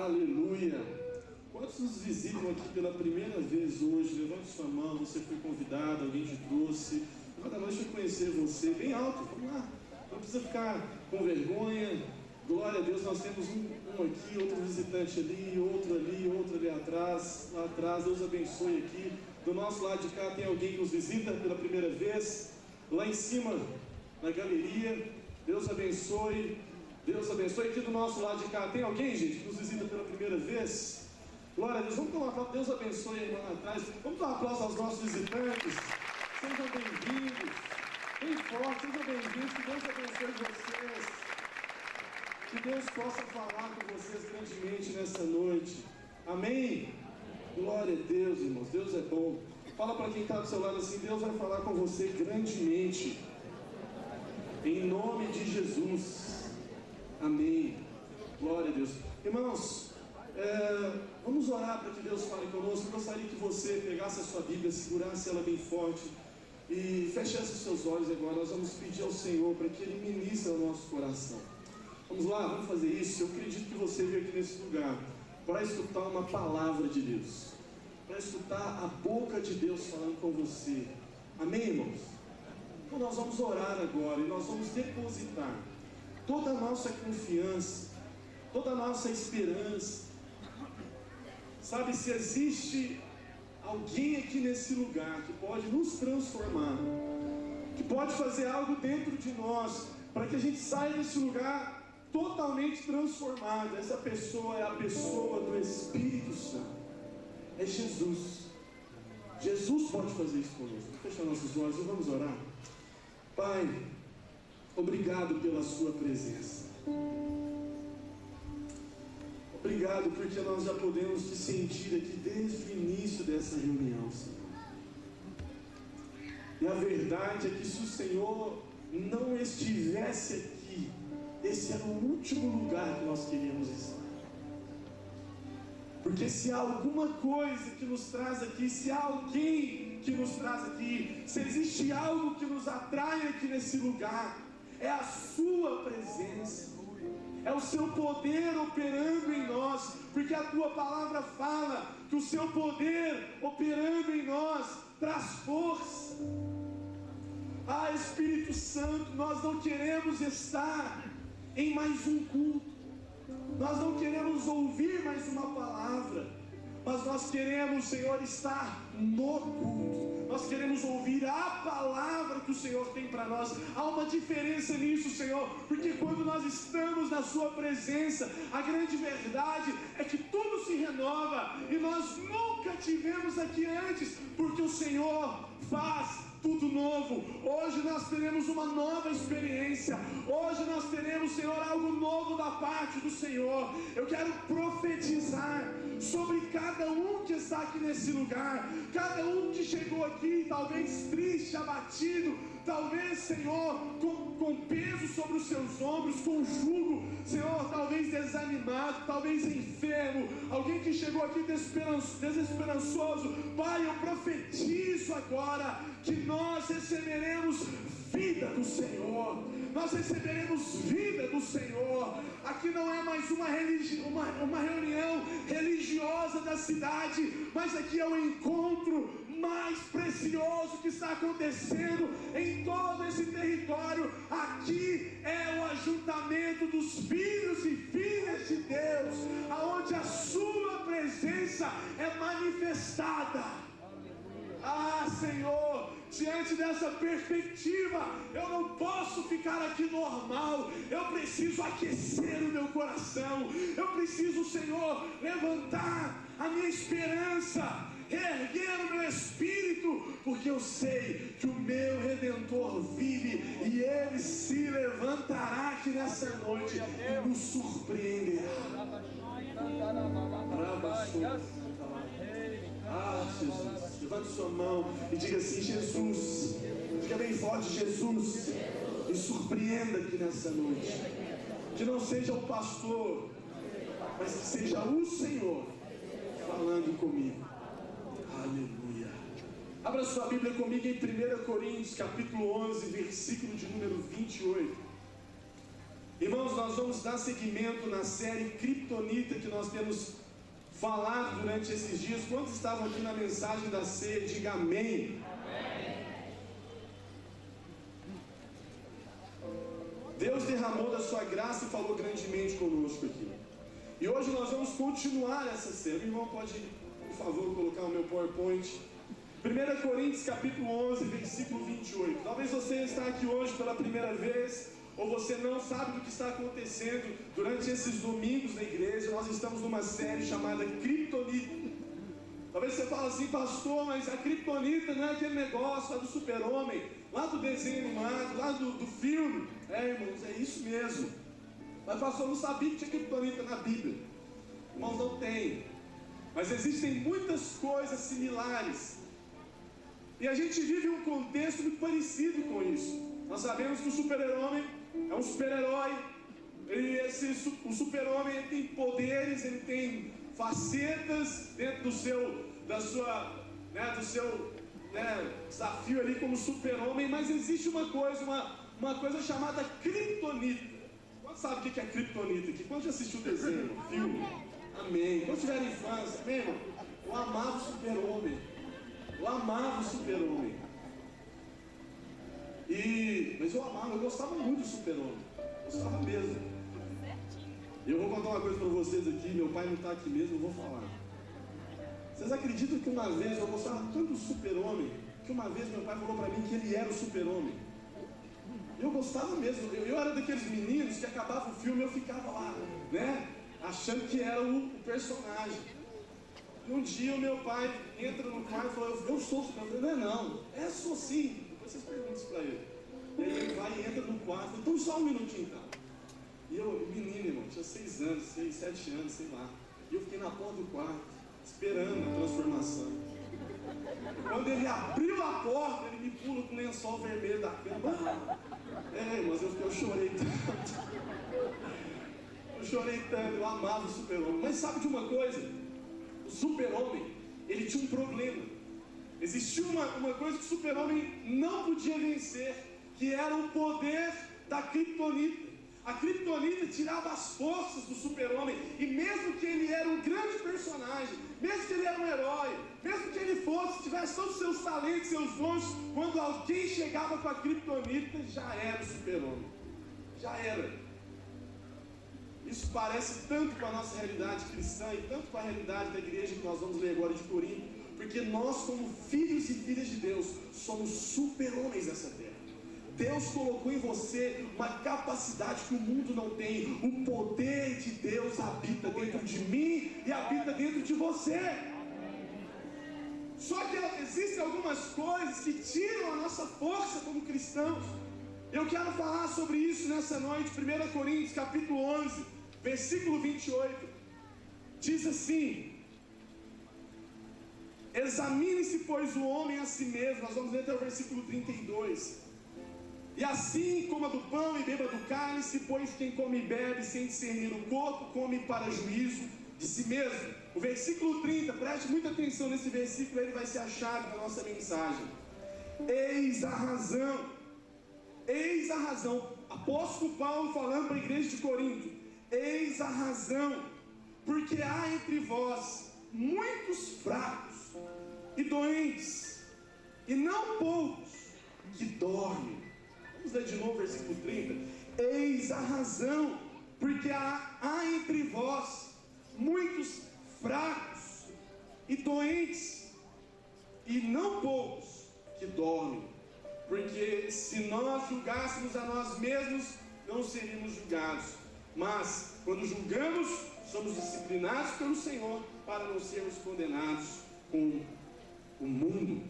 Aleluia! Quantos nos visitam aqui pela primeira vez hoje? Levante sua mão, você foi convidado, alguém te trouxe. Agora nós vamos conhecer você bem alto, vamos lá. Não precisa ficar com vergonha. Glória a Deus, nós temos um aqui, outro visitante ali, outro ali atrás, lá atrás. Deus abençoe aqui. Do nosso lado de cá tem alguém que nos visita pela primeira vez. Lá em cima, na galeria, Deus abençoe. Deus abençoe. Aqui do nosso lado de cá tem alguém, gente, que nos visita pela primeira vez? Glória a Deus. Vamos dar um aplauso. Deus abençoe aí lá atrás. Vamos dar um aplauso aos nossos visitantes. Sejam bem-vindos. Bem forte, sejam bem-vindos. Que Deus abençoe vocês. Que Deus possa falar com vocês grandemente nessa noite. Amém? Glória a Deus, irmãos. Deus é bom. Fala para quem está do seu lado assim: Deus vai falar com você grandemente. Em nome de Jesus. Amém. Glória a Deus. Irmãos, vamos orar para que Deus fale conosco. Eu gostaria que você pegasse a sua Bíblia, segurasse ela bem forte e fechasse os seus olhos agora. Nós vamos pedir ao Senhor para que Ele ministre ao nosso coração. Vamos lá, vamos fazer isso. Eu acredito que você veio aqui nesse lugar para escutar uma palavra de Deus, para escutar a boca de Deus falando com você. Amém, irmãos? Então nós vamos orar agora e nós vamos depositar toda a nossa confiança, toda a nossa esperança. Sabe, se existe alguém aqui nesse lugar que pode nos transformar, que pode fazer algo dentro de nós para que a gente saia desse lugar totalmente transformado, essa pessoa é a pessoa do Espírito Santo. É Jesus. Jesus pode fazer isso conosco. Vamos fechar nossos olhos e vamos orar. Pai, obrigado pela sua presença. Obrigado porque nós já podemos te sentir aqui desde o início dessa reunião, Senhor. E a verdade é que se o Senhor não estivesse aqui, esse era o último lugar que nós queríamos estar. Porque se há alguma coisa que nos traz aqui, se há alguém que nos traz aqui, se existe algo que nos atrai aqui nesse lugar, é a sua presença, é o seu poder operando em nós, porque a tua palavra fala que o seu poder operando em nós traz força. Ah, Espírito Santo, nós não queremos estar em mais um culto, nós não queremos ouvir mais uma palavra, mas nós queremos, Senhor, estar no culto. Nós queremos ouvir a palavra que o Senhor tem para nós. Há uma diferença nisso, Senhor, porque quando nós estamos na sua presença, a grande verdade é que tudo se renova, e nós nunca tivemos aqui antes, porque o Senhor faz tudo novo. Hoje nós teremos uma nova experiência. Hoje nós teremos, Senhor, algo novo da parte do Senhor. Eu quero profetizar sobre cada um que está aqui nesse lugar, cada um que chegou aqui talvez triste, abatido, talvez, Senhor, com peso sobre os seus ombros, com jugo, Senhor, talvez desanimado, talvez enfermo, alguém que chegou aqui desesperançoso. Pai, eu profetizo agora que nós receberemos vida do Senhor, nós receberemos vida do Senhor. Aqui não é mais uma reunião religiosa da cidade, mas aqui é o encontro mais precioso que está acontecendo em todo esse território. Aqui é o ajuntamento dos filhos e filhas de Deus, aonde a sua presença é manifestada. Ah, Senhor, diante dessa perspectiva, eu não posso ficar aqui normal. Eu preciso aquecer o meu coração. Eu preciso, Senhor, levantar a minha esperança, erguer o meu espírito, porque eu sei que o meu Redentor vive e Ele se levantará aqui nessa noite e nos surpreenderá. Ah, Jesus, levante sua mão e diga assim: Jesus, diga bem forte: Jesus, me surpreenda aqui nessa noite. Que não seja o pastor, mas que seja o Senhor falando comigo. Aleluia. Abra sua Bíblia comigo em 1 Coríntios capítulo 11, versículo de número 28. Irmãos, nós vamos dar seguimento na série Kryptonita que nós temos falado durante esses dias. Quantos estavam aqui na mensagem da ceia? Diga amém. Deus derramou da sua graça e falou grandemente conosco aqui. E hoje nós vamos continuar essa série. O irmão pode, por favor, colocar o meu PowerPoint. 1 Coríntios capítulo 11, versículo 28. Talvez você está aqui hoje pela primeira vez, ou você não sabe do que está acontecendo durante esses domingos na igreja. Nós estamos numa série chamada Kryptonita. Talvez você fale assim: pastor, mas a Kryptonita não é aquele negócio lá do super-homem, lá do desenho animado, lá do filme. Irmãos, é isso mesmo. Mas pastor, eu não sabia que tinha Kryptonita na Bíblia. Irmãos, não tem. Mas existem muitas coisas similares. E a gente vive um contexto muito parecido com isso. Nós sabemos que o super-homem é um super-herói. O super-homem tem poderes, ele tem facetas dentro do seu desafio ali como super-homem. Mas existe uma coisa chamada Kryptonita. Quantos sabem o que é Kryptonita aqui? Quantos já assistiu o desenho, o filme? Amém. Quantos tiveram infância? Amém, irmão? Eu amava o super-homem. Eu amava o super-homem. Mas eu gostava muito do super-homem. Gostava mesmo. E eu vou contar uma coisa para vocês aqui. Meu pai não está aqui mesmo, eu vou falar. Vocês acreditam que uma vez eu gostava tanto do super-homem, que uma vez meu pai falou para mim que ele era o super-homem? Eu gostava mesmo. Eu era daqueles meninos que acabava o filme e eu ficava lá, né? Achando que era o personagem. E um dia o meu pai entra no quarto e falou: eu sou o super-homem. Eu falei: não, sou sim. Depois vocês perguntam isso para ele. E aí ele vai e entra no quarto. Então só um minutinho, então. E eu, menino, irmão, tinha 6 anos, 6, 7 anos, sei lá. E eu fiquei na porta do quarto, esperando a transformação. E quando ele abriu a porta, ele me pula com o lençol vermelho da cama. Mas eu chorei tanto. Eu chorei tanto, eu amava o super-homem. Mas sabe de uma coisa? O super-homem, ele tinha um problema. Existia uma coisa que o super-homem não podia vencer, que era o poder da Kryptonita. A Kryptonita tirava as forças do super-homem. E mesmo que ele era um grande personagem, mesmo que ele era um herói, mesmo que ele tivesse todos os seus talentos, seus dons, quando alguém chegava com a Kryptonita, já era o super-homem. Já era. Isso parece tanto com a nossa realidade cristã e tanto com a realidade da igreja que nós vamos ler agora de Corinto, porque nós, como filhos e filhas de Deus, somos super-homens nessa terra. Deus colocou em você uma capacidade que o mundo não tem. O poder de Deus habita dentro de mim e habita dentro de você. Só que existem algumas coisas que tiram a nossa força como cristãos. Eu quero falar sobre isso nessa noite. 1 Coríntios capítulo 11, versículo 28. Diz assim: examine-se, pois, o homem a si mesmo. Nós vamos ler até o versículo 32. E assim coma do pão e beba do cálice, pois quem come e bebe sem discernir o corpo, come para juízo de si mesmo. O versículo 30, preste muita atenção nesse versículo, ele vai ser a chave da nossa mensagem. Eis a razão, apóstolo Paulo falando para a igreja de Corinto: eis a razão, porque há entre vós muitos fracos e doentes, e não poucos que dormem. Vamos ler de novo o versículo 30. Eis a razão, porque há entre vós muitos fracos e doentes, e não poucos que dormem. Porque se nós julgássemos a nós mesmos, não seríamos julgados. Mas quando julgamos, somos disciplinados pelo Senhor, para não sermos condenados com o mundo.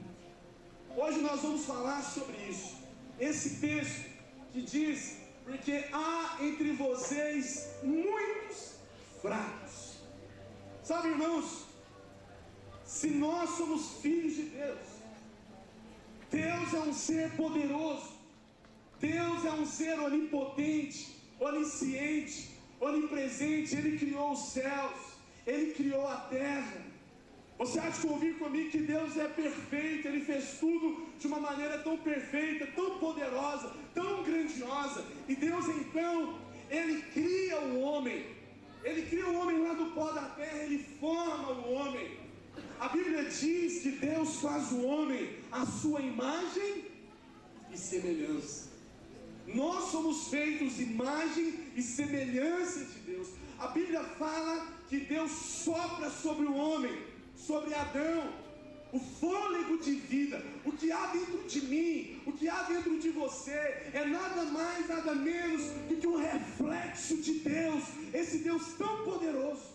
Hoje nós vamos falar sobre isso. Esse texto que diz: porque há entre vocês muitos fracos. Sabe, irmãos, se nós somos filhos de Deus, Deus é um ser poderoso, Deus é um ser onipotente, onisciente, onipresente. Ele criou os céus, Ele criou a terra. Você há de convir comigo que Deus é perfeito. Ele fez tudo de uma maneira tão perfeita, tão poderosa, tão grandiosa. E Deus então, Ele cria o homem. Ele cria o homem lá do pó da terra, Ele forma o homem. A Bíblia diz que Deus faz o homem à sua imagem e semelhança. Nós somos feitos imagem e semelhança de Deus. A Bíblia fala que Deus sopra sobre o homem, sobre Adão, o fôlego de vida. O que há dentro de mim, o que há dentro de você, é nada mais, nada menos do que um reflexo de Deus, esse Deus tão poderoso.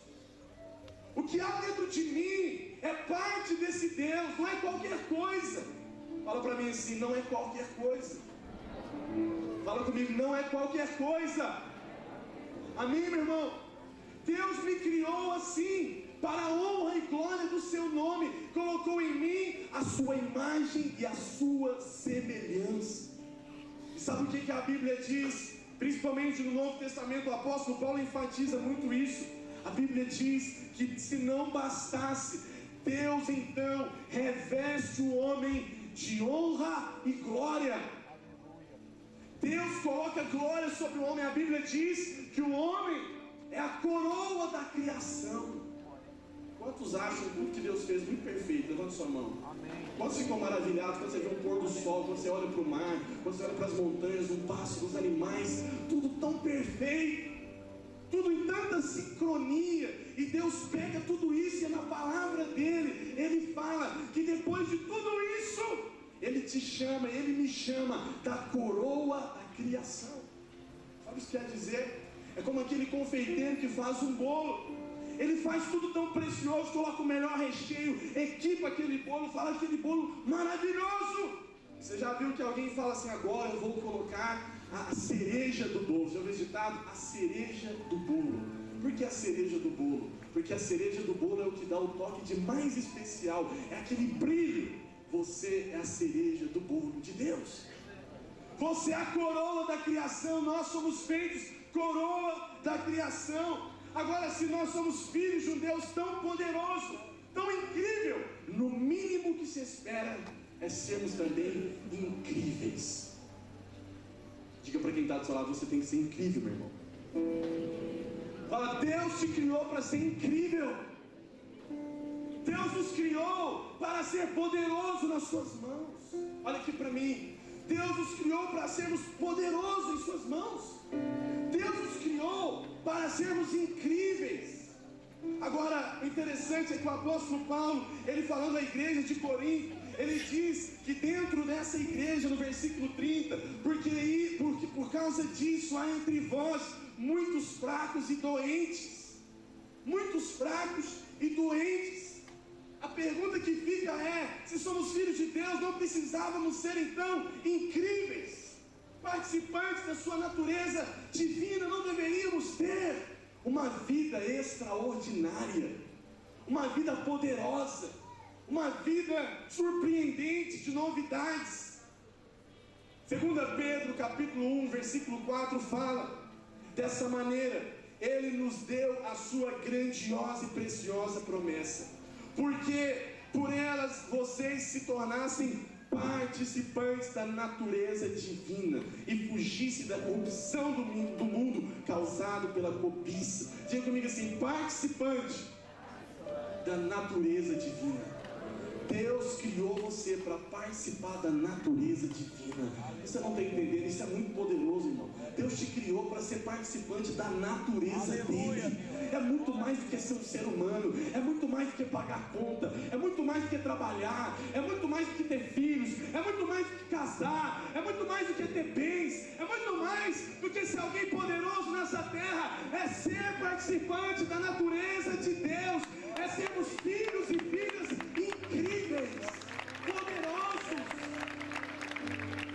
O que há dentro de mim é parte desse Deus, não é qualquer coisa. Fala para mim assim, não é qualquer coisa. Fala comigo, não é qualquer coisa. Amém, meu irmão? Deus me criou assim, para a honra e glória do seu nome. Colocou em mim a sua imagem e a sua semelhança. E sabe o que a Bíblia diz? Principalmente no Novo Testamento, o apóstolo Paulo enfatiza muito isso. A Bíblia diz que se não bastasse, Deus então reveste o homem de honra e glória. Deus coloca glória sobre o homem. A Bíblia diz que o homem é a coroa da criação. Quantos acham tudo que Deus fez muito perfeito? Levante sua mão. Amém. Quantos ficam maravilhados quando você vê um pôr do sol, quando você olha para o mar, quando você olha para as montanhas, um pássaro, os animais, tudo tão perfeito, tudo em tanta sincronia. E Deus pega tudo isso e é na palavra dele, Ele fala que depois de tudo isso, Ele te chama, Ele me chama da coroa da criação. Sabe o que isso quer dizer? É como aquele confeiteiro que faz um bolo. Ele faz tudo tão precioso, coloca o melhor recheio, equipa aquele bolo, fala aquele bolo maravilhoso. Você já viu que alguém fala assim, agora eu vou colocar a cereja do bolo? Já ouviu esse ditado? A cereja do bolo. Por que a cereja do bolo? Porque a cereja do bolo é o que dá o toque de mais especial, é aquele brilho. Você é a cereja do bolo de Deus. Você é a coroa da criação. Nós somos feitos coroa da criação. Agora, se nós somos filhos de um Deus tão poderoso, tão incrível, no mínimo que se espera é sermos também incríveis. Diga para quem está do seu lado, você tem que ser incrível, meu irmão. Fala, Deus te criou para ser incrível. Deus nos criou para ser poderoso nas suas mãos. Olha aqui para mim. Deus nos criou para sermos poderosos em suas mãos. Deus nos criou para sermos incríveis. Agora, o interessante é que o apóstolo Paulo, ele falando à igreja de Corinto, ele diz que dentro dessa igreja, no versículo 30, porque por causa disso há entre vós muitos fracos e doentes. Muitos fracos e doentes. A pergunta que fica é, se somos filhos de Deus, não precisávamos ser então incríveis, participantes da sua natureza divina? Não deveríamos ter uma vida extraordinária, uma vida poderosa, uma vida surpreendente de novidades? 2 Pedro capítulo 1 versículo 4 fala, dessa maneira Ele nos deu a sua grandiosa e preciosa promessa, porque por elas vocês se tornassem participantes da natureza divina e fugissem da corrupção do mundo causado pela cobiça. Diga comigo assim, participante da natureza divina. Deus criou você para participar da natureza divina. Você não está entendendo? Isso é muito poderoso, irmão. Deus te criou para ser participante da natureza dele. É muito mais do que ser um ser humano. É muito mais do que pagar conta. É muito mais do que trabalhar. É muito mais do que ter filhos. É muito mais do que casar. É muito mais do que ter bens. É muito mais do que ser alguém poderoso nessa terra. É ser participante da natureza de Deus. É sermos filhos e filhas incríveis, poderosos.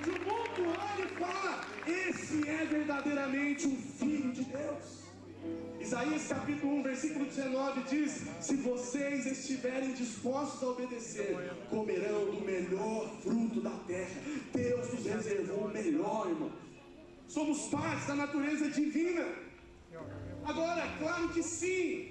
Se o mundo olha e fala, esse é verdadeiramente um filho de Deus. Isaías capítulo 1 versículo 19 diz, se vocês estiverem dispostos a obedecer, comerão do melhor fruto da terra. Deus nos reservou o melhor, irmão. Somos parte da natureza divina. Agora, claro que sim,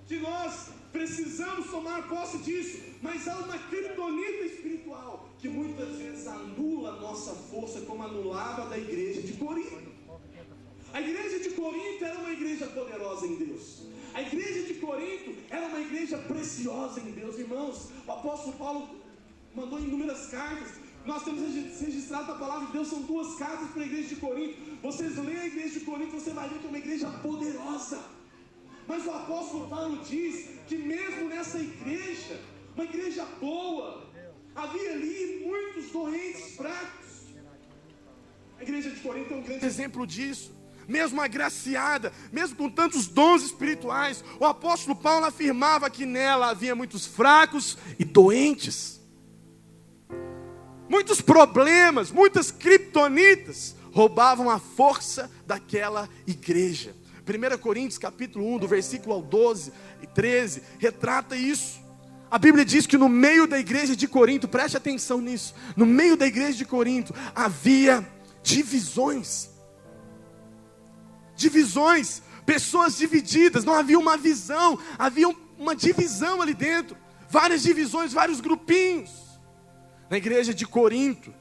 que nós precisamos tomar posse disso, mas há uma criptonita espiritual que muitas vezes anula a nossa força, como anulava da igreja de Corinto. A igreja de Corinto era uma igreja poderosa em Deus. A igreja de Corinto era uma igreja preciosa em Deus. Irmãos, o apóstolo Paulo mandou inúmeras cartas. Nós temos registrado na palavra de Deus, são 2 cartas para a igreja de Corinto. Vocês leem a igreja de Corinto, você vai ver que é uma igreja poderosa. Mas o apóstolo Paulo diz que mesmo nessa igreja, uma igreja boa, havia ali muitos doentes, fracos. A igreja de Corinto é um grande exemplo disso. Mesmo agraciada, mesmo com tantos dons espirituais, o apóstolo Paulo afirmava que nela havia muitos fracos e doentes. Muitos problemas, muitas criptonitas roubavam a força daquela igreja. 1 Coríntios capítulo 1, do versículo ao 12 e 13, retrata isso. A Bíblia diz que no meio da igreja de Corinto, preste atenção nisso, no meio da igreja de Corinto havia divisões, pessoas divididas, não havia uma visão, havia uma divisão ali dentro, várias divisões, vários grupinhos. Na igreja de Corinto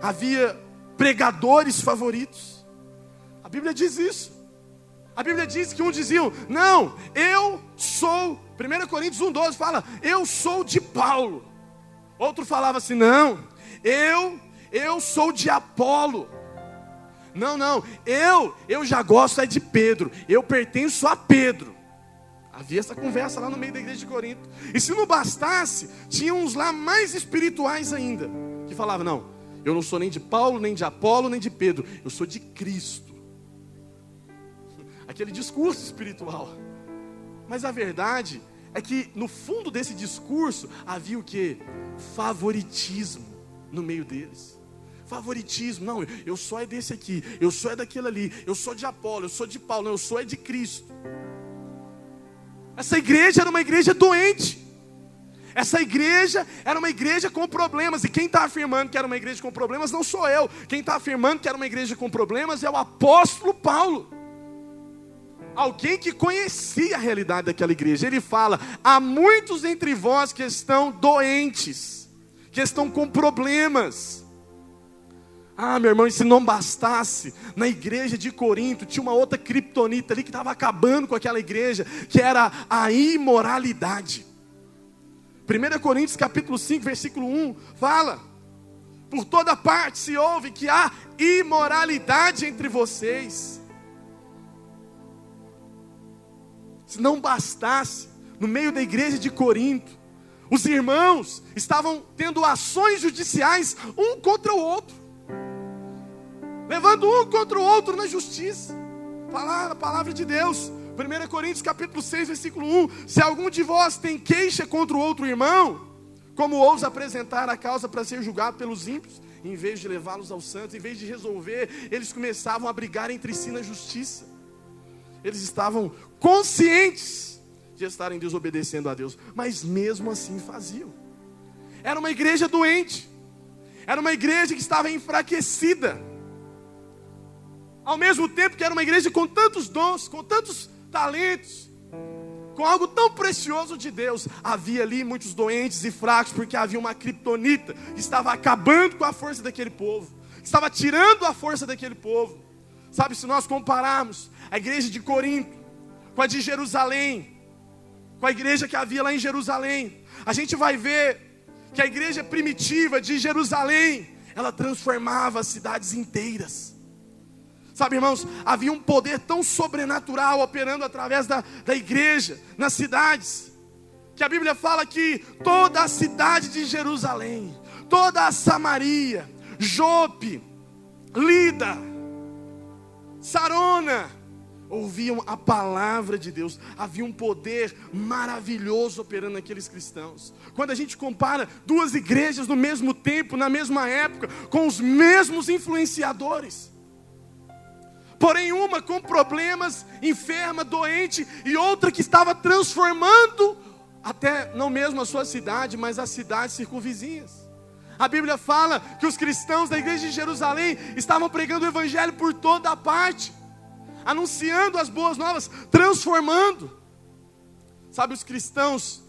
havia pregadores favoritos. A Bíblia diz isso. A Bíblia diz que uns diziam, não, eu sou, 1 Coríntios 1,12 fala, eu sou de Paulo. Outro falava assim, não, eu sou de Apolo. Não, eu já gosto é de Pedro, eu pertenço a Pedro. Havia essa conversa lá no meio da igreja de Corinto. E se não bastasse, tinha uns lá mais espirituais ainda, que falavam, não, eu não sou nem de Paulo, nem de Apolo, nem de Pedro, eu sou de Cristo. Aquele discurso espiritual. Mas a verdade é que no fundo desse discurso havia o quê? Favoritismo no meio deles. Favoritismo, não, eu só é desse aqui, eu só é daquele ali, eu sou de Apolo, eu sou de Paulo, não, eu sou é de Cristo. Essa igreja era uma igreja doente. Essa igreja era uma igreja com problemas. E quem está afirmando que era uma igreja com problemas não sou eu. Quem está afirmando que era uma igreja com problemas é o apóstolo Paulo. Alguém que conhecia a realidade daquela igreja. Ele fala, há muitos entre vós que estão doentes, que estão com problemas. Ah, meu irmão, e se não bastasse, na igreja de Corinto tinha uma outra criptonita ali que estava acabando com aquela igreja, que era a imoralidade. 1 Coríntios capítulo 5, versículo 1, fala, por toda parte se ouve que há imoralidade entre vocês. Se não bastasse, no meio da igreja de Corinto, os irmãos estavam tendo ações judiciais um contra o outro, levando um contra o outro na justiça. Falar a palavra de Deus, 1 Coríntios capítulo 6, versículo 1, se algum de vós tem queixa contra o outro irmão, como ousa apresentar a causa para ser julgado pelos ímpios, em vez de levá-los aos santos, em vez de resolver, eles começavam a brigar entre si na justiça. Eles estavam conscientes de estarem desobedecendo a Deus, mas mesmo assim faziam. Era uma igreja doente, era uma igreja que estava enfraquecida, ao mesmo tempo que era uma igreja com tantos dons, com tantos talentos, com algo tão precioso de Deus. Havia ali muitos doentes e fracos, porque havia uma criptonita que estava acabando com a força daquele povo, estava tirando a força daquele povo. Sabe, se nós compararmos a igreja de Corinto com a de Jerusalém, com a igreja que havia lá em Jerusalém, a gente vai ver que a igreja primitiva de Jerusalém, ela transformava as cidades inteiras. Sabe, irmãos, havia um poder tão sobrenatural operando através da igreja, nas cidades, que a Bíblia fala que toda a cidade de Jerusalém, toda a Samaria, Jope, Lida, Sarona, ouviam a palavra de Deus. Havia um poder maravilhoso operando naqueles cristãos. Quando a gente compara duas igrejas no mesmo tempo, na mesma época, com os mesmos influenciadores, porém uma com problemas, enferma, doente, e outra que estava transformando até não mesmo a sua cidade, mas as cidades circunvizinhas. A Bíblia fala que os cristãos da igreja de Jerusalém estavam pregando o evangelho por toda a parte, anunciando as boas novas, transformando. Sabe, os cristãos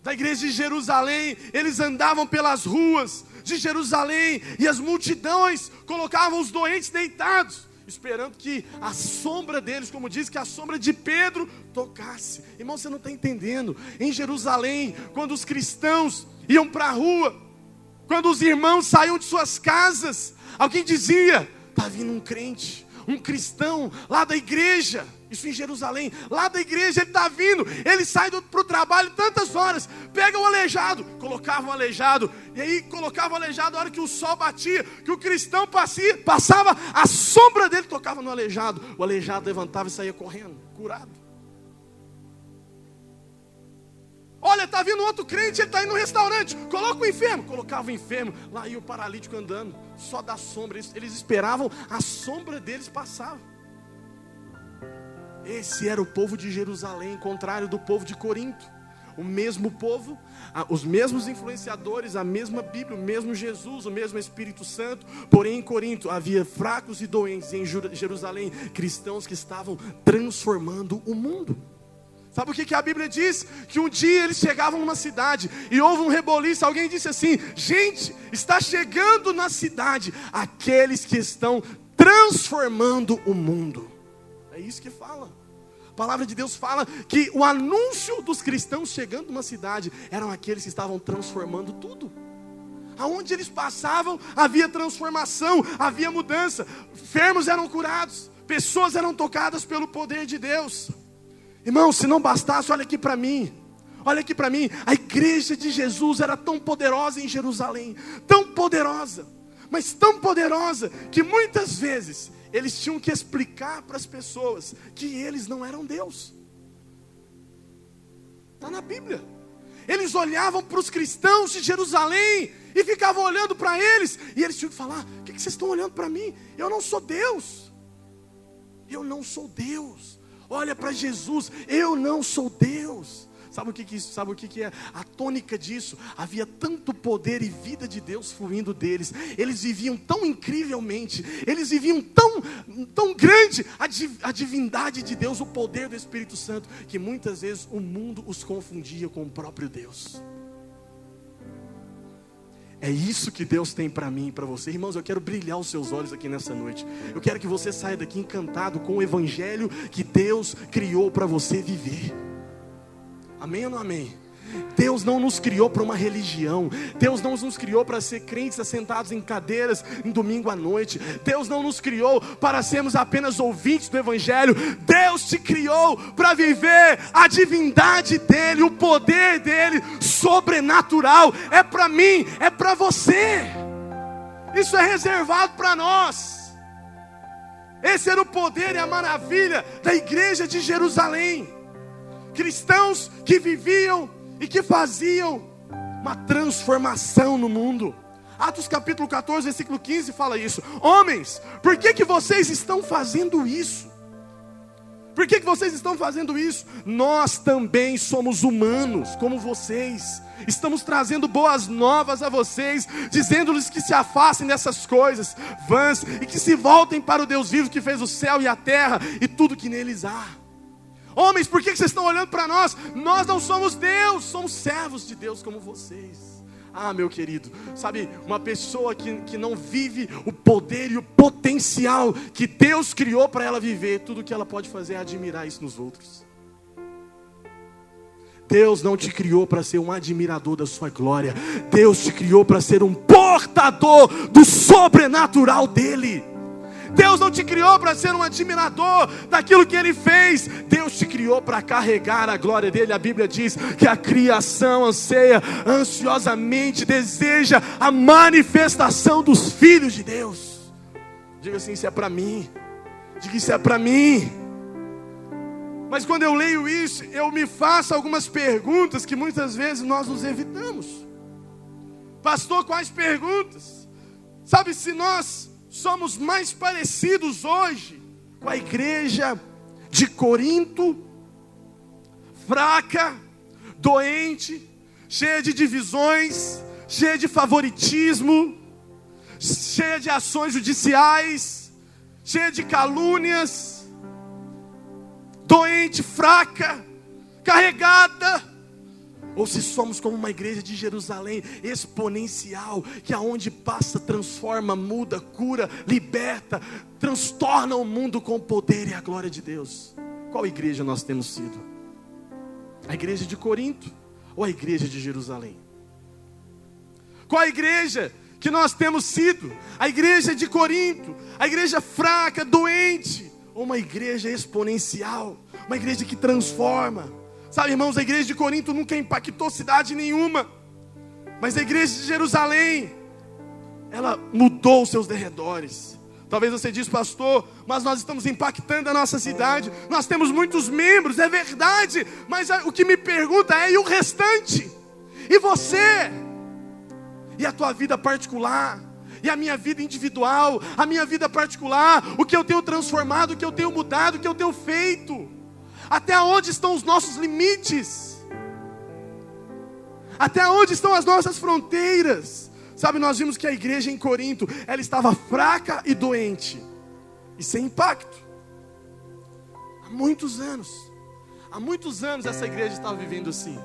da igreja de Jerusalém, eles andavam pelas ruas de Jerusalém, e as multidões colocavam os doentes deitados, esperando que a sombra deles, como diz, que a sombra de Pedro tocasse. Irmão, você não está entendendo. Em Jerusalém, quando os cristãos iam para a rua, quando os irmãos saíam de suas casas, alguém dizia: está vindo um crente, um cristão lá da igreja. Isso em Jerusalém, lá da igreja ele está vindo. Ele sai para o trabalho tantas horas, pega o aleijado, colocava o aleijado, e aí colocava o aleijado. A hora que o sol batia, que o cristão passava, a sombra dele tocava no aleijado. O aleijado levantava e saía correndo, curado. Olha, está vindo outro crente, ele está indo no restaurante, coloca o enfermo. Colocava o enfermo, lá ia o paralítico andando, só da sombra. Eles esperavam, a sombra deles passava. Esse era o povo de Jerusalém, contrário do povo de Corinto. O mesmo povo, os mesmos influenciadores, a mesma Bíblia, o mesmo Jesus, o mesmo Espírito Santo. Porém em Corinto havia fracos e doentes, em Jerusalém cristãos que estavam transformando o mundo. Sabe o que a Bíblia diz? Que um dia eles chegavam numa cidade e houve um reboliço. Alguém disse assim: gente, está chegando na cidade aqueles que estão transformando o mundo. É isso que fala. A palavra de Deus fala que o anúncio dos cristãos chegando numa cidade eram aqueles que estavam transformando tudo. Aonde eles passavam havia transformação, havia mudança. Enfermos eram curados, pessoas eram tocadas pelo poder de Deus. Irmão, se não bastasse, olha aqui para mim. Olha aqui para mim. A igreja de Jesus era tão poderosa em Jerusalém, tão poderosa, mas tão poderosa que muitas vezes eles tinham que explicar para as pessoas que eles não eram Deus. Está na Bíblia. Eles olhavam para os cristãos de Jerusalém e ficavam olhando para eles. E eles tinham que falar: o que vocês estão olhando para mim? Eu não sou Deus. Eu não sou Deus. Olha para Jesus, eu não sou Deus. Sabe o que é a tônica disso? Havia tanto poder e vida de Deus fluindo deles. Eles viviam tão incrivelmente, eles viviam tão grande a divindade de Deus, o poder do Espírito Santo, que muitas vezes o mundo os confundia com o próprio Deus. É isso que Deus tem para mim e para você. Irmãos, eu quero brilhar os seus olhos aqui nessa noite. Eu quero que você saia daqui encantado com o evangelho que Deus criou para você viver. Amém ou não amém? Deus não nos criou para uma religião. Deus não nos criou para ser crentes assentados em cadeiras em domingo à noite. Deus não nos criou para sermos apenas ouvintes do evangelho. Deus te criou para viver a divindade dele, o poder dele, sobrenatural. É para mim, é para você. Isso é reservado para nós. Esse era o poder e a maravilha da igreja de Jerusalém. Cristãos que viviam e que faziam uma transformação no mundo. Atos capítulo 14, versículo 15 fala isso. Homens, por que vocês estão fazendo isso? Por que vocês estão fazendo isso? Nós também somos humanos como vocês. Estamos trazendo boas novas a vocês, dizendo-lhes que se afastem dessas coisas vãs e que se voltem para o Deus vivo que fez o céu e a terra e tudo que neles há. Homens, por que vocês estão olhando para nós? Nós não somos Deus, somos servos de Deus como vocês. Ah, meu querido, sabe, uma pessoa que não vive o poder e o potencial que Deus criou para ela viver, tudo que ela pode fazer é admirar isso nos outros. Deus não te criou para ser um admirador da sua glória. Deus te criou para ser um portador do sobrenatural dele. Deus não te criou para ser um admirador daquilo que Ele fez. Deus te criou para carregar a glória dEle. A Bíblia diz que a criação anseia, ansiosamente deseja a manifestação dos filhos de Deus. Diga assim: isso é para mim. Diga: isso é para mim. Mas quando eu leio isso, eu me faço algumas perguntas que muitas vezes nós nos evitamos. Pastor, quais perguntas? Sabe, se nós somos mais parecidos hoje com a igreja de Corinto, fraca, doente, cheia de divisões, cheia de favoritismo, cheia de ações judiciais, cheia de calúnias, doente, fraca, carregada ou se somos como uma igreja de Jerusalém, exponencial, que aonde passa, transforma, muda, cura, liberta, transtorna o mundo com o poder e a glória de Deus. Qual igreja nós temos sido? A igreja de Corinto ou a igreja de Jerusalém? Qual a igreja que nós temos sido? A igreja de Corinto, a igreja fraca, doente, ou uma igreja exponencial, uma igreja que transforma? Sabe, irmãos, a igreja de Corinto nunca impactou cidade nenhuma, mas a igreja de Jerusalém, ela mudou os seus derredores. Talvez você diz, pastor, mas nós estamos impactando a nossa cidade, nós temos muitos membros, é verdade, mas o que me pergunta é, e o restante? E você? E a tua vida particular? E a minha vida individual? A minha vida particular? O que eu tenho transformado, o que eu tenho mudado, o que eu tenho feito? Até onde estão os nossos limites? Até onde estão as nossas fronteiras? Sabe, nós vimos que a igreja em Corinto, ela estava fraca e doente, e sem impacto. Há muitos anos essa igreja estava vivendo assim.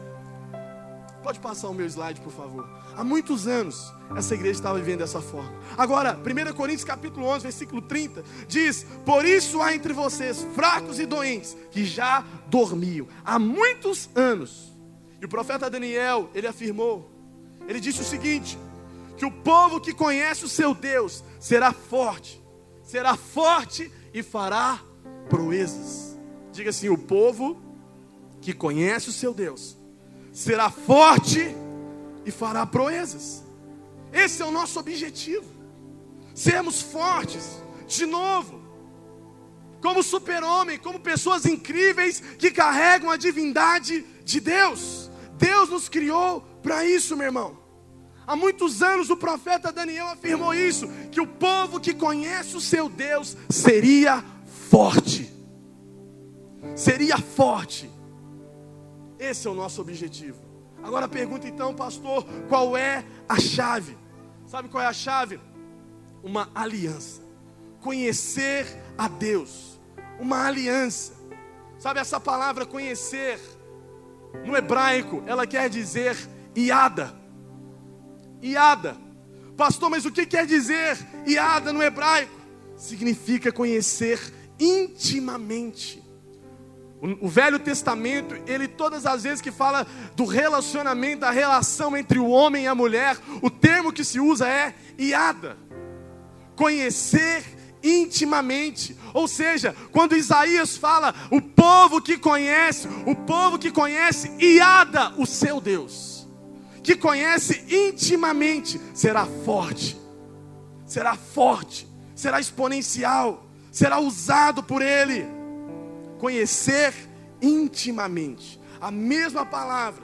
Pode passar o meu slide, por favor. Há muitos anos essa igreja estava vivendo dessa forma. Agora, 1 Coríntios capítulo 11, versículo 30, diz: por isso há entre vocês fracos e doentes, que já dormiam há muitos anos. E o profeta Daniel, ele afirmou, ele disse o seguinte, que o povo que conhece o seu Deus será forte e fará proezas. Diga assim, o povo que conhece o seu Deus será forte e fará proezas. Esse é o nosso objetivo, sermos fortes, de novo, como super-homem, como pessoas incríveis, que carregam a divindade de Deus. Deus nos criou para isso, meu irmão. Há muitos anos o profeta Daniel afirmou isso, que o povo que conhece o seu Deus seria forte. Seria forte. Esse é o nosso objetivo. Agora pergunta então, pastor, qual é a chave? Sabe qual é a chave? Uma aliança. Conhecer a Deus. Uma aliança. Sabe, essa palavra conhecer, no hebraico, ela quer dizer iada. Iada. Pastor, mas o que quer dizer iada no hebraico? Significa conhecer intimamente. O Velho Testamento, ele todas as vezes que fala do relacionamento, da relação entre o homem e a mulher, o termo que se usa é iada. Conhecer intimamente. Ou seja, quando Isaías fala, o povo que conhece iada o seu Deus, que conhece intimamente, será forte, será exponencial, será usado por Ele. Conhecer intimamente, a mesma palavra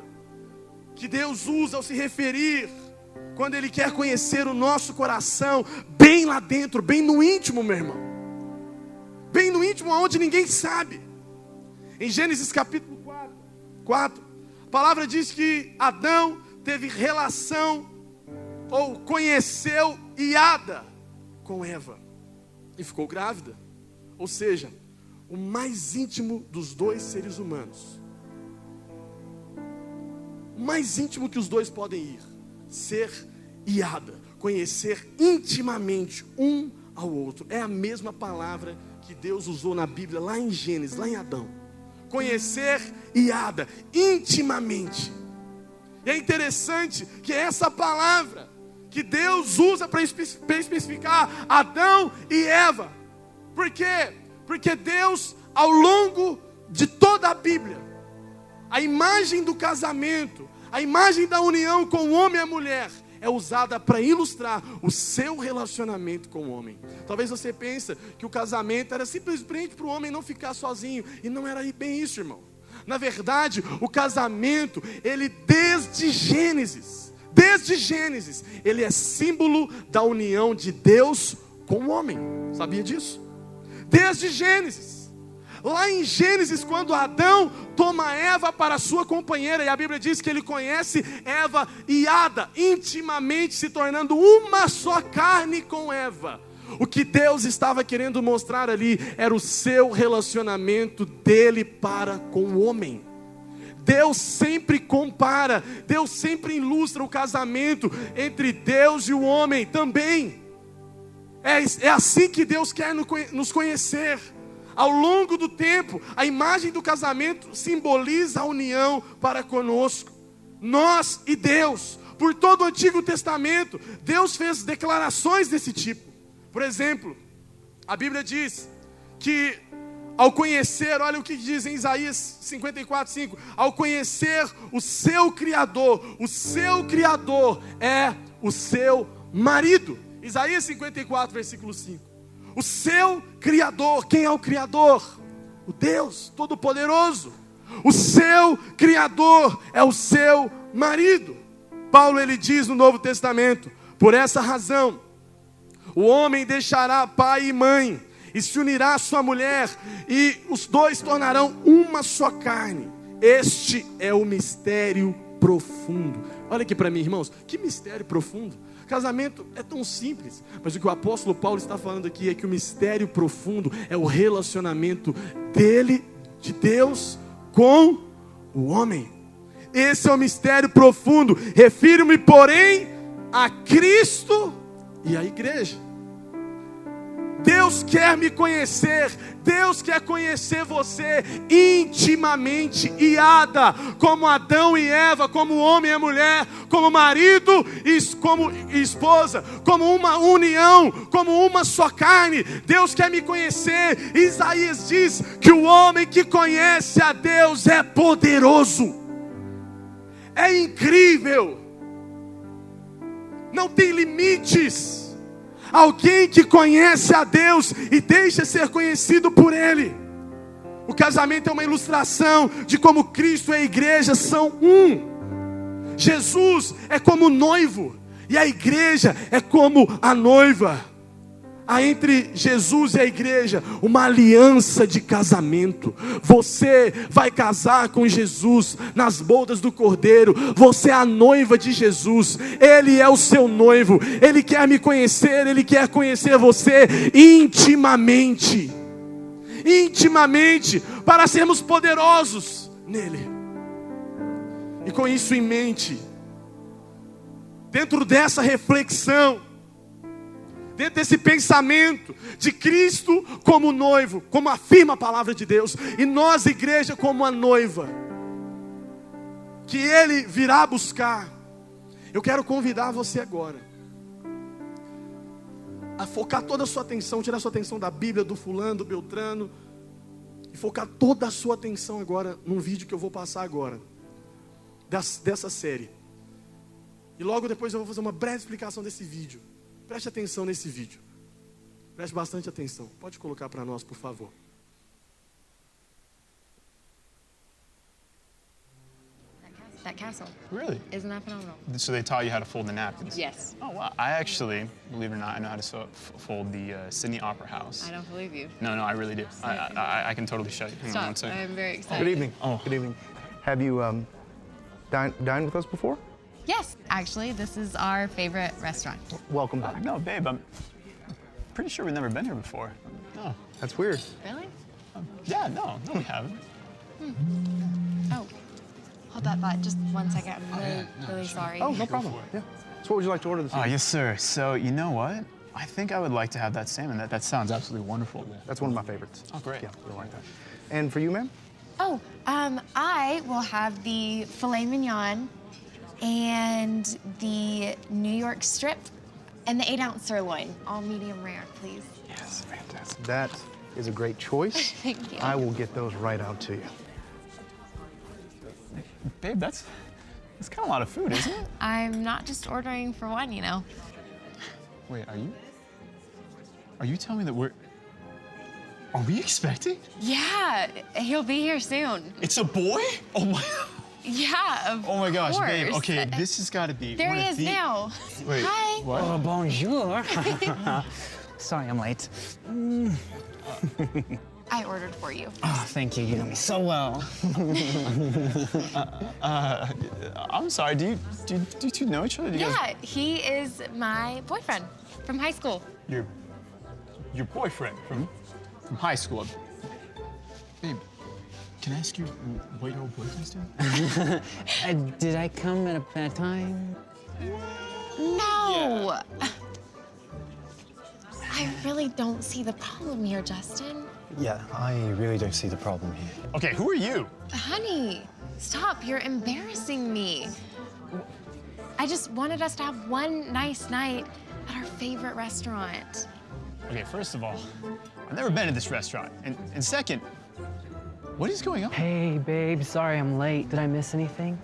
que Deus usa ao se referir, quando Ele quer conhecer o nosso coração, bem lá dentro, bem no íntimo, meu irmão, bem no íntimo, onde ninguém sabe. Em Gênesis capítulo 4, a palavra diz que Adão teve relação, ou conheceu iada com Eva, e ficou grávida. Ou seja, o mais íntimo dos dois seres humanos, o mais íntimo que os dois podem ir, ser iada, conhecer intimamente um ao outro. É a mesma palavra que Deus usou na Bíblia, lá em Gênesis, lá em Adão. Conhecer iada, intimamente. E é interessante que essa palavra que Deus usa para especificar Adão e Eva. Por quê? Porque Deus, ao longo de toda a Bíblia, a imagem do casamento, a imagem da união com o homem e a mulher, é usada para ilustrar o seu relacionamento com o homem. Talvez você pense que o casamento era simplesmente para o homem não ficar sozinho, e não era bem isso, irmão. Na verdade, o casamento, ele desde Gênesis, ele é símbolo da união de Deus com o homem. Sabia disso? Desde Gênesis. Lá em Gênesis, quando Adão toma Eva para sua companheira, e a Bíblia diz que ele conhece Eva iada, intimamente, se tornando uma só carne com Eva. O que Deus estava querendo mostrar ali era o seu relacionamento dele para com o homem. Deus sempre compartilha separa. Deus sempre ilustra o casamento entre Deus e o homem também. É assim que Deus quer nos conhecer. Ao longo do tempo, a imagem do casamento simboliza a união para conosco. Nós e Deus. Por todo o Antigo Testamento, Deus fez declarações desse tipo. Por exemplo, a Bíblia diz que ao conhecer, olha o que diz em Isaías 54:5, ao conhecer o seu Criador é o seu marido. Isaías 54, versículo 5. O seu Criador, quem é o Criador? O Deus Todo-Poderoso. O seu Criador é o seu marido. Paulo, ele diz no Novo Testamento: por essa razão, o homem deixará pai e mãe, e se unirá à sua mulher, e os dois tornarão uma só carne. Este é o mistério profundo. Olha aqui para mim, irmãos, que mistério profundo. Casamento é tão simples, mas o que o apóstolo Paulo está falando aqui é que o mistério profundo é o relacionamento dele, de Deus, com o homem. Esse é o mistério profundo. Refiro-me, porém, a Cristo e à igreja. Deus quer me conhecer, Deus quer conhecer você intimamente, Iada, como Adão e Eva, como homem e mulher, como marido e como esposa, como uma união, como uma só carne. Deus quer me conhecer. Isaías diz que o homem que conhece a Deus é poderoso, é incrível, não tem limites. Alguém que conhece a Deus e deixa ser conhecido por Ele. O casamento é uma ilustração de como Cristo e a igreja são um. Jesus é como noivo e a igreja é como a noiva. Há entre Jesus e a igreja uma aliança de casamento. Você vai casar com Jesus nas bodas do Cordeiro. Você é a noiva de Jesus. Ele é o seu noivo. Ele quer me conhecer. Ele quer conhecer você intimamente. Intimamente, para sermos poderosos nele. E com isso em mente, dentro dessa reflexão, dentro desse pensamento de Cristo como noivo, como afirma a palavra de Deus, e nós, igreja, como a noiva, que Ele virá buscar, eu quero convidar você agora a focar toda a sua atenção, tirar a sua atenção da Bíblia, do fulano, do Beltrano, e focar toda a sua atenção agora num vídeo que eu vou passar agora, dessa série. E logo depois eu vou fazer uma breve explicação desse vídeo. Preste atenção nesse vídeo. Preste bastante atenção. Pode colocar para nós, por favor. That castle. Really? Isn't that phenomenal? So they taught you how to fold the napkins? Yes. Oh, wow. I actually, believe it or not, I know how to fold the Sydney Opera House. I don't believe you. No, I really do. I can totally show you. Hang on one Stop. second. I'm very excited. Good evening. Oh. Good evening. Have you dined with us before? Yes, actually, this is our favorite restaurant. Welcome back. No, babe, I'm pretty sure we've never been here before. No. That's weird. Really? Yeah, no, we haven't. Oh, hold that thought just 1 second. I'm really sure. sorry. Oh, no problem. Yeah. So what would you like to order this evening? Yes, sir. So, you know what? I think I would like to have that salmon. That sounds absolutely wonderful. That's one of my favorites. Oh, great. Yeah, you'll like that. And for you, ma'am? Oh, I will have the filet mignon and the New York strip and the 8-ounce sirloin, all medium rare, please. Yes, fantastic. That is a great choice. Thank you. I will get those right out to you. Babe, that's kind of a lot of food, isn't it? I'm not just ordering for one, you know. Wait, are you telling me that are we expecting? Yeah, he'll be here soon. It's a boy? Oh my. Yeah, of Oh my gosh, course. babe. Okay, this has got to be. There one he of is the... now. Wait, Hi. what? Oh, bonjour. Sorry, I'm late. I ordered for you. Oh, thank you. You know me so well. I'm sorry. Do you two know each other? Do you Yeah, he is my boyfriend from high school. Your boyfriend from high school. Babe, can I ask you what your old boyfriend's doing? Did I come at a bad time? No! I really don't see the problem here, Justin. Yeah, I really don't see the problem here. Okay, who are you? Honey, stop. You're embarrassing me. I just wanted us to have one nice night at our favorite restaurant. Okay, first of all, I've never been to this restaurant. And second, what is going on? Hey, babe, sorry I'm late. Did I miss anything?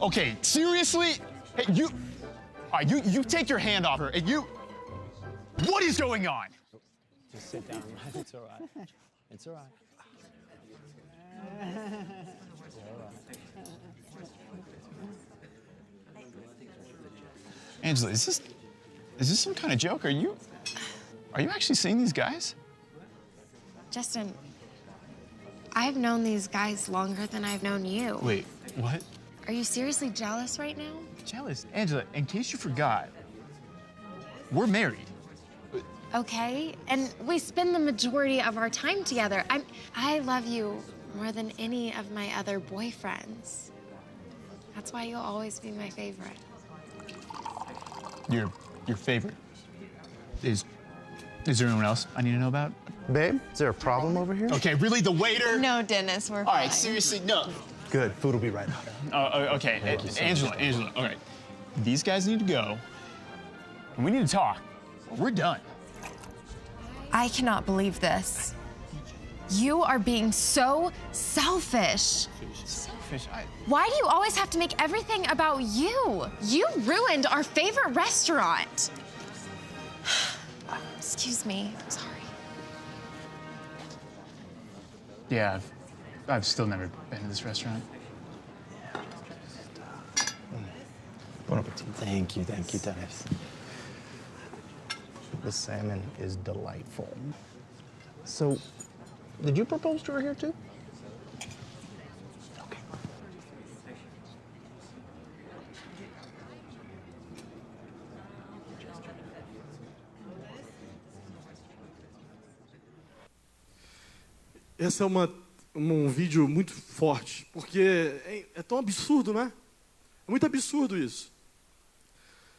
Okay, seriously? Hey, you... All right, you take your hand off her, and you... What is going on? Just sit down, man. It's all right. It's all right. Angela, is this some kind of joke? Are you actually seeing these guys? Justin, I've known these guys longer than I've known you. Wait, what? Are you seriously jealous right now? Jealous? Angela, in case you forgot, we're married. Okay, and we spend the majority of our time together. I love you more than any of my other boyfriends. That's why you'll always be my favorite. Your favorite. Is there anyone else I need to know about? Babe, is there a problem over here? Okay, really, the waiter? No, Dennis, we're All fine. right, seriously, no. Good. Food will be right out. Okay, Thank you so Angela, all right. These guys need to go, and we need to talk. We're done. I cannot believe this. You are being so selfish. Selfish. Why do you always have to make everything about you? You ruined our favorite restaurant. Excuse me, I'm sorry. Yeah, I've still never been to this restaurant. Bon appetit. Thank you, Dennis. The salmon is delightful. So, did you propose to her here too? Okay. Esse é um vídeo muito forte, porque é tão absurdo, né? É muito absurdo isso.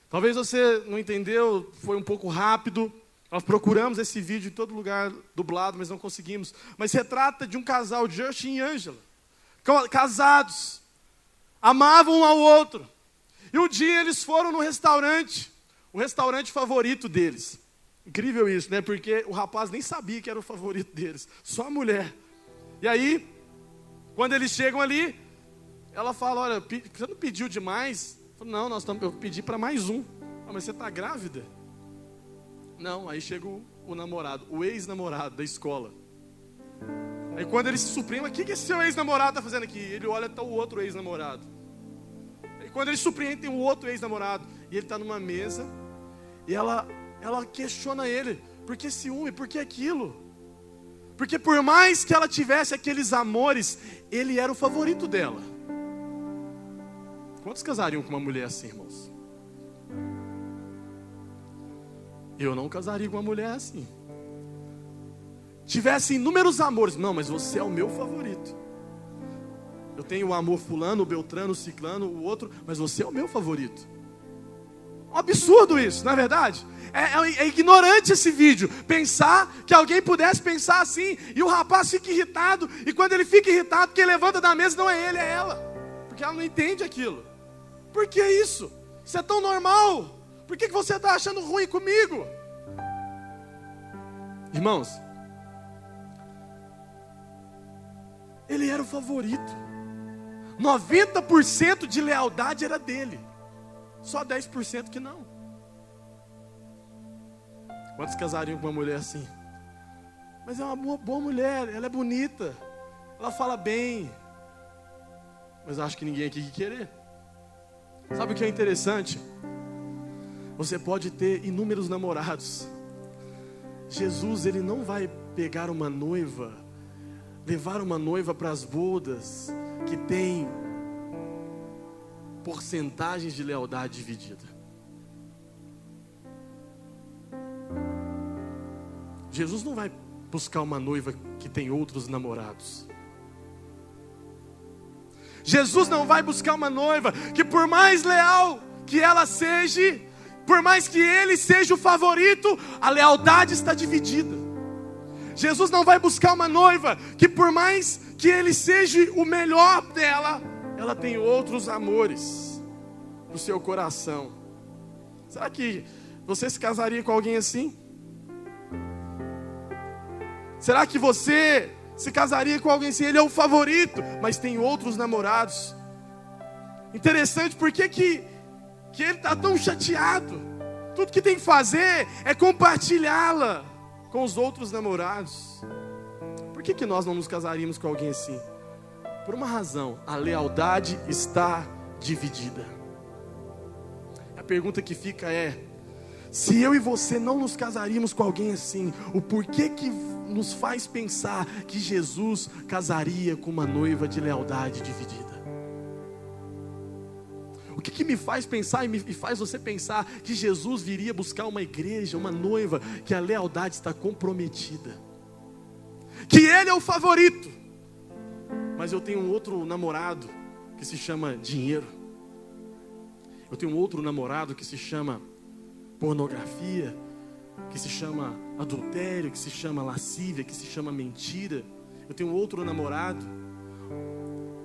Talvez você não entendeu, foi um pouco rápido. Nós procuramos esse vídeo em todo lugar dublado, mas não conseguimos. Mas se trata de um casal, Justin e Angela, casados, amavam um ao outro. E um dia eles foram no restaurante, o restaurante favorito deles. Incrível isso, né? Porque o rapaz nem sabia que era o favorito deles, só a mulher. E aí, quando eles chegam ali, ela fala, olha, você não pediu demais? Eu falo, não, eu pedi para mais um. Ah, mas você está grávida? Não, aí chega o namorado, o ex-namorado da escola. Aí quando ele se surpreende, o que esse seu ex-namorado está fazendo aqui? Ele olha, está o outro ex-namorado. Aí quando ele se surpreende, tem um outro ex-namorado. E ele está numa mesa, e ela questiona ele, por que ciúme, por que aquilo? Porque por mais que ela tivesse aqueles amores, ele era o favorito dela. Quantos casariam com uma mulher assim, irmãos? Eu não casaria com uma mulher assim. Tivesse inúmeros amores, não, mas você é o meu favorito. Eu tenho o amor fulano, o beltrano, o ciclano, o outro, mas você é o meu favorito. Um absurdo isso, não é verdade? É ignorante esse vídeo. Pensar que alguém pudesse pensar assim. E o rapaz fica irritado. E quando ele fica irritado, quem levanta da mesa não é ele, é ela. Porque ela não entende aquilo. Por que isso? Isso é tão normal. Por que você está achando ruim comigo? Irmãos, ele era o favorito. 90% de lealdade era dele. Só 10% que não. Quantos casariam com uma mulher assim? Mas é uma boa mulher, ela é bonita, ela fala bem. Mas acho que ninguém aqui quer querer. Sabe o que é interessante? Você pode ter inúmeros namorados. Jesus, ele não vai pegar uma noiva, levar uma noiva para as bodas que tem porcentagens de lealdade dividida. Jesus não vai buscar uma noiva que tem outros namorados. Jesus não vai buscar uma noiva que, por mais leal que ela seja, por mais que ele seja o favorito, a lealdade está dividida. Jesus não vai buscar uma noiva que, por mais que ele seja o melhor dela, ela tem outros amores no seu coração. Será que você se casaria com alguém assim? Será que você se casaria com alguém assim? Ele é o favorito, mas tem outros namorados. Interessante, por que ele está tão chateado? Tudo que tem que fazer é compartilhá-la com os outros namorados. Por que nós não nos casaríamos com alguém assim? Por uma razão: a lealdade está dividida. A pergunta que fica é: se eu e você não nos casaríamos com alguém assim, o porquê que nos faz pensar que Jesus casaria com uma noiva de lealdade dividida? O que me faz pensar e me faz você pensar que Jesus viria buscar uma igreja, uma noiva que a lealdade está comprometida? Que ele é o favorito, mas eu tenho um outro namorado que se chama dinheiro. Eu tenho um outro namorado que se chama pornografia, que se chama adultério, que se chama lascívia, que se chama mentira. Eu tenho outro namorado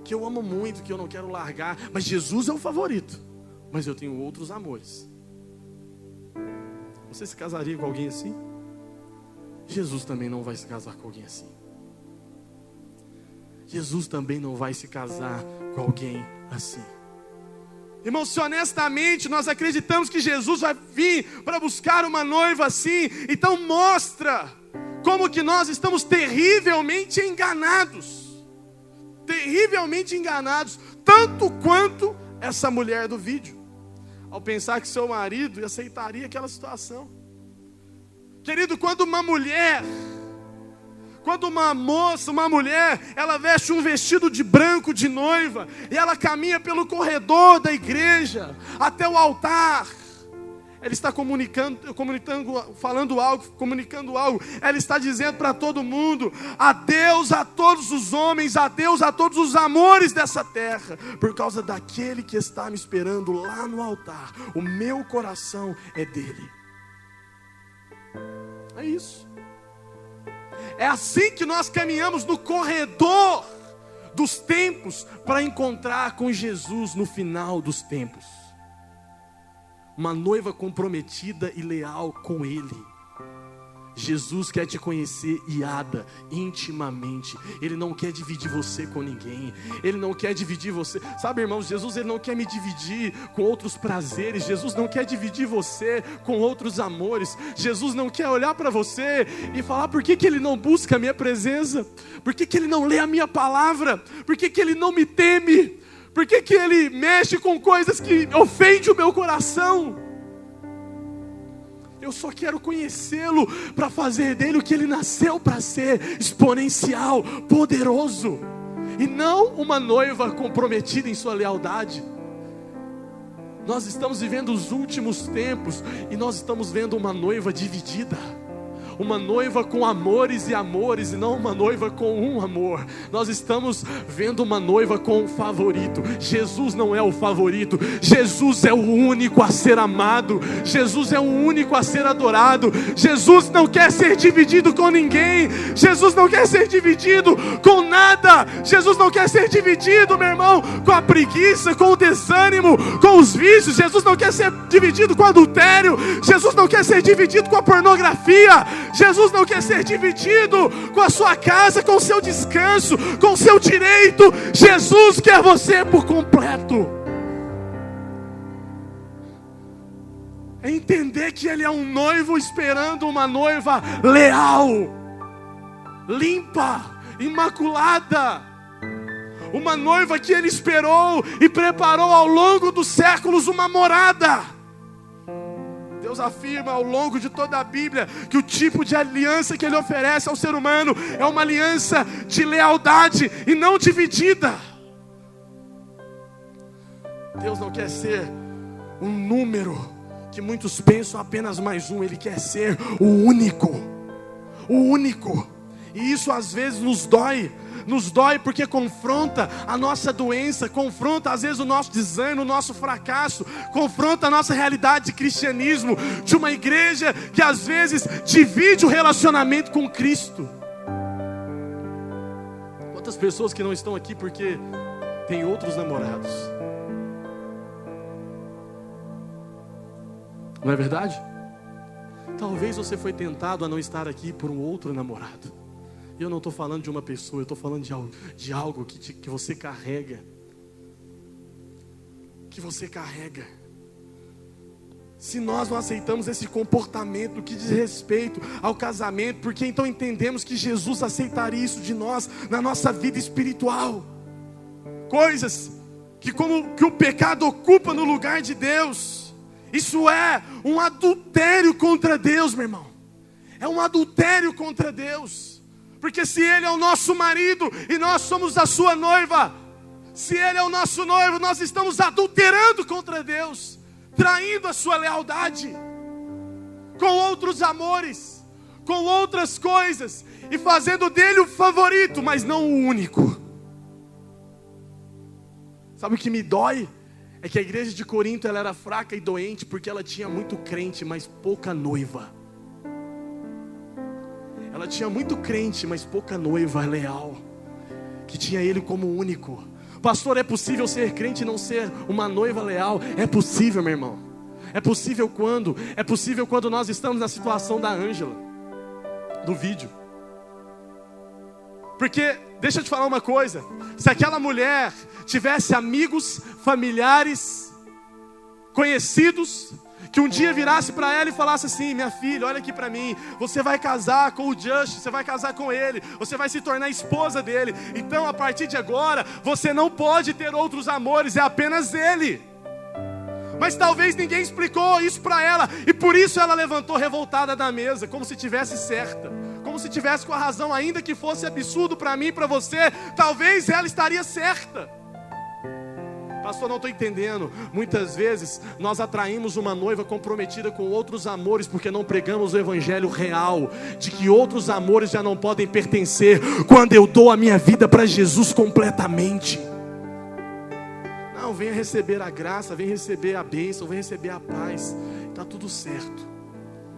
que eu amo muito, que eu não quero largar, mas Jesus é o favorito, mas eu tenho outros amores. Você se casaria com alguém assim? Jesus também não vai se casar com alguém assim. Jesus também não vai se casar com alguém assim. Irmãos, se honestamente nós acreditamos que Jesus vai vir para buscar uma noiva assim, então mostra como que nós estamos terrivelmente enganados. Terrivelmente enganados, tanto quanto essa mulher do vídeo, ao pensar que seu marido aceitaria aquela situação. Querido, quando uma moça, uma mulher, ela veste um vestido de branco de noiva, e ela caminha pelo corredor da igreja, até o altar, ela está comunicando algo, ela está dizendo para todo mundo: adeus a todos os homens, adeus a todos os amores dessa terra, por causa daquele que está me esperando lá no altar, o meu coração é dele. É isso. É assim que nós caminhamos no corredor dos tempos para encontrar com Jesus no final dos tempos. Uma noiva comprometida e leal com Ele. Jesus quer te conhecer, Iada, intimamente. Ele não quer dividir você com ninguém. Ele não quer dividir você. Sabe, irmãos, Jesus ele não quer me dividir com outros prazeres. Jesus não quer dividir você com outros amores. Jesus não quer olhar para você e falar: por que Ele não busca a minha presença? Por que Ele não lê a minha palavra? Por que Ele não me teme? Por que Ele mexe com coisas que ofendem o meu coração? Eu só quero conhecê-lo para fazer dele o que ele nasceu para ser: exponencial, poderoso, e não uma noiva comprometida em sua lealdade. Nós estamos vivendo os últimos tempos e nós estamos vendo uma noiva dividida. Uma noiva com amores e amores, e não uma noiva com um amor. Nós estamos vendo uma noiva com um favorito. Jesus não é o favorito. Jesus é o único a ser amado. Jesus é o único a ser adorado. Jesus não quer ser dividido com ninguém. Jesus não quer ser dividido com nada. Jesus não quer ser dividido, meu irmão, com a preguiça, com o desânimo, com os vícios. Jesus não quer ser dividido com o adultério. Jesus não quer ser dividido com a pornografia. Jesus não quer ser dividido com a sua casa, com o seu descanso, com o seu direito. Jesus quer você por completo. É entender que Ele é um noivo esperando uma noiva leal, limpa, imaculada. Uma noiva que Ele esperou e preparou ao longo dos séculos uma morada. Deus afirma ao longo de toda a Bíblia que o tipo de aliança que Ele oferece ao ser humano é uma aliança de lealdade e não dividida. Deus não quer ser um número que muitos pensam apenas mais um. Ele quer ser o único. E isso às vezes nos dói. Nos dói porque confronta a nossa doença, confronta às vezes o nosso desânimo, o nosso fracasso, confronta a nossa realidade de cristianismo, de uma igreja que às vezes divide o relacionamento com Cristo. Quantas pessoas que não estão aqui porque tem outros namorados? Não é verdade? Talvez você foi tentado a não estar aqui por um outro namorado. E eu não estou falando de uma pessoa, eu estou falando de algo que você carrega. Que você carrega. Se nós não aceitamos esse comportamento que diz respeito ao casamento, porque então entendemos que Jesus aceitaria isso de nós na nossa vida espiritual. Coisas que o pecado ocupa no lugar de Deus. Isso é um adultério contra Deus, meu irmão. É um adultério contra Deus. Porque se Ele é o nosso marido e nós somos a sua noiva, se Ele é o nosso noivo, nós estamos adulterando contra Deus, traindo a sua lealdade, com outros amores, com outras coisas, e fazendo dele o favorito, mas não o único. Sabe o que me dói? É que a igreja de Corinto ela era fraca e doente, porque ela tinha muito crente, mas pouca noiva. Ela tinha muito crente, mas pouca noiva leal, que tinha Ele como único. Pastor, é possível ser crente e não ser uma noiva leal? É possível, meu irmão. É possível quando? É possível quando nós estamos na situação da Ângela, do vídeo. Porque, deixa eu te falar uma coisa, se aquela mulher tivesse amigos, familiares, conhecidos, que um dia virasse para ela e falasse assim: minha filha, olha aqui para mim, você vai casar com o Just, você vai casar com ele, você vai se tornar esposa dele, então a partir de agora, você não pode ter outros amores, é apenas ele. Mas talvez ninguém explicou isso para ela, e por isso ela levantou revoltada da mesa, como se tivesse certa, como se tivesse com a razão, ainda que fosse absurdo para mim e para você, talvez ela estaria certa. Pastor, não estou entendendo. Muitas vezes nós atraímos uma noiva comprometida com outros amores, porque não pregamos o evangelho real, de que outros amores já não podem pertencer, quando eu dou a minha vida para Jesus completamente. Não, venha receber a graça, venha receber a bênção, venha receber a paz, está tudo certo.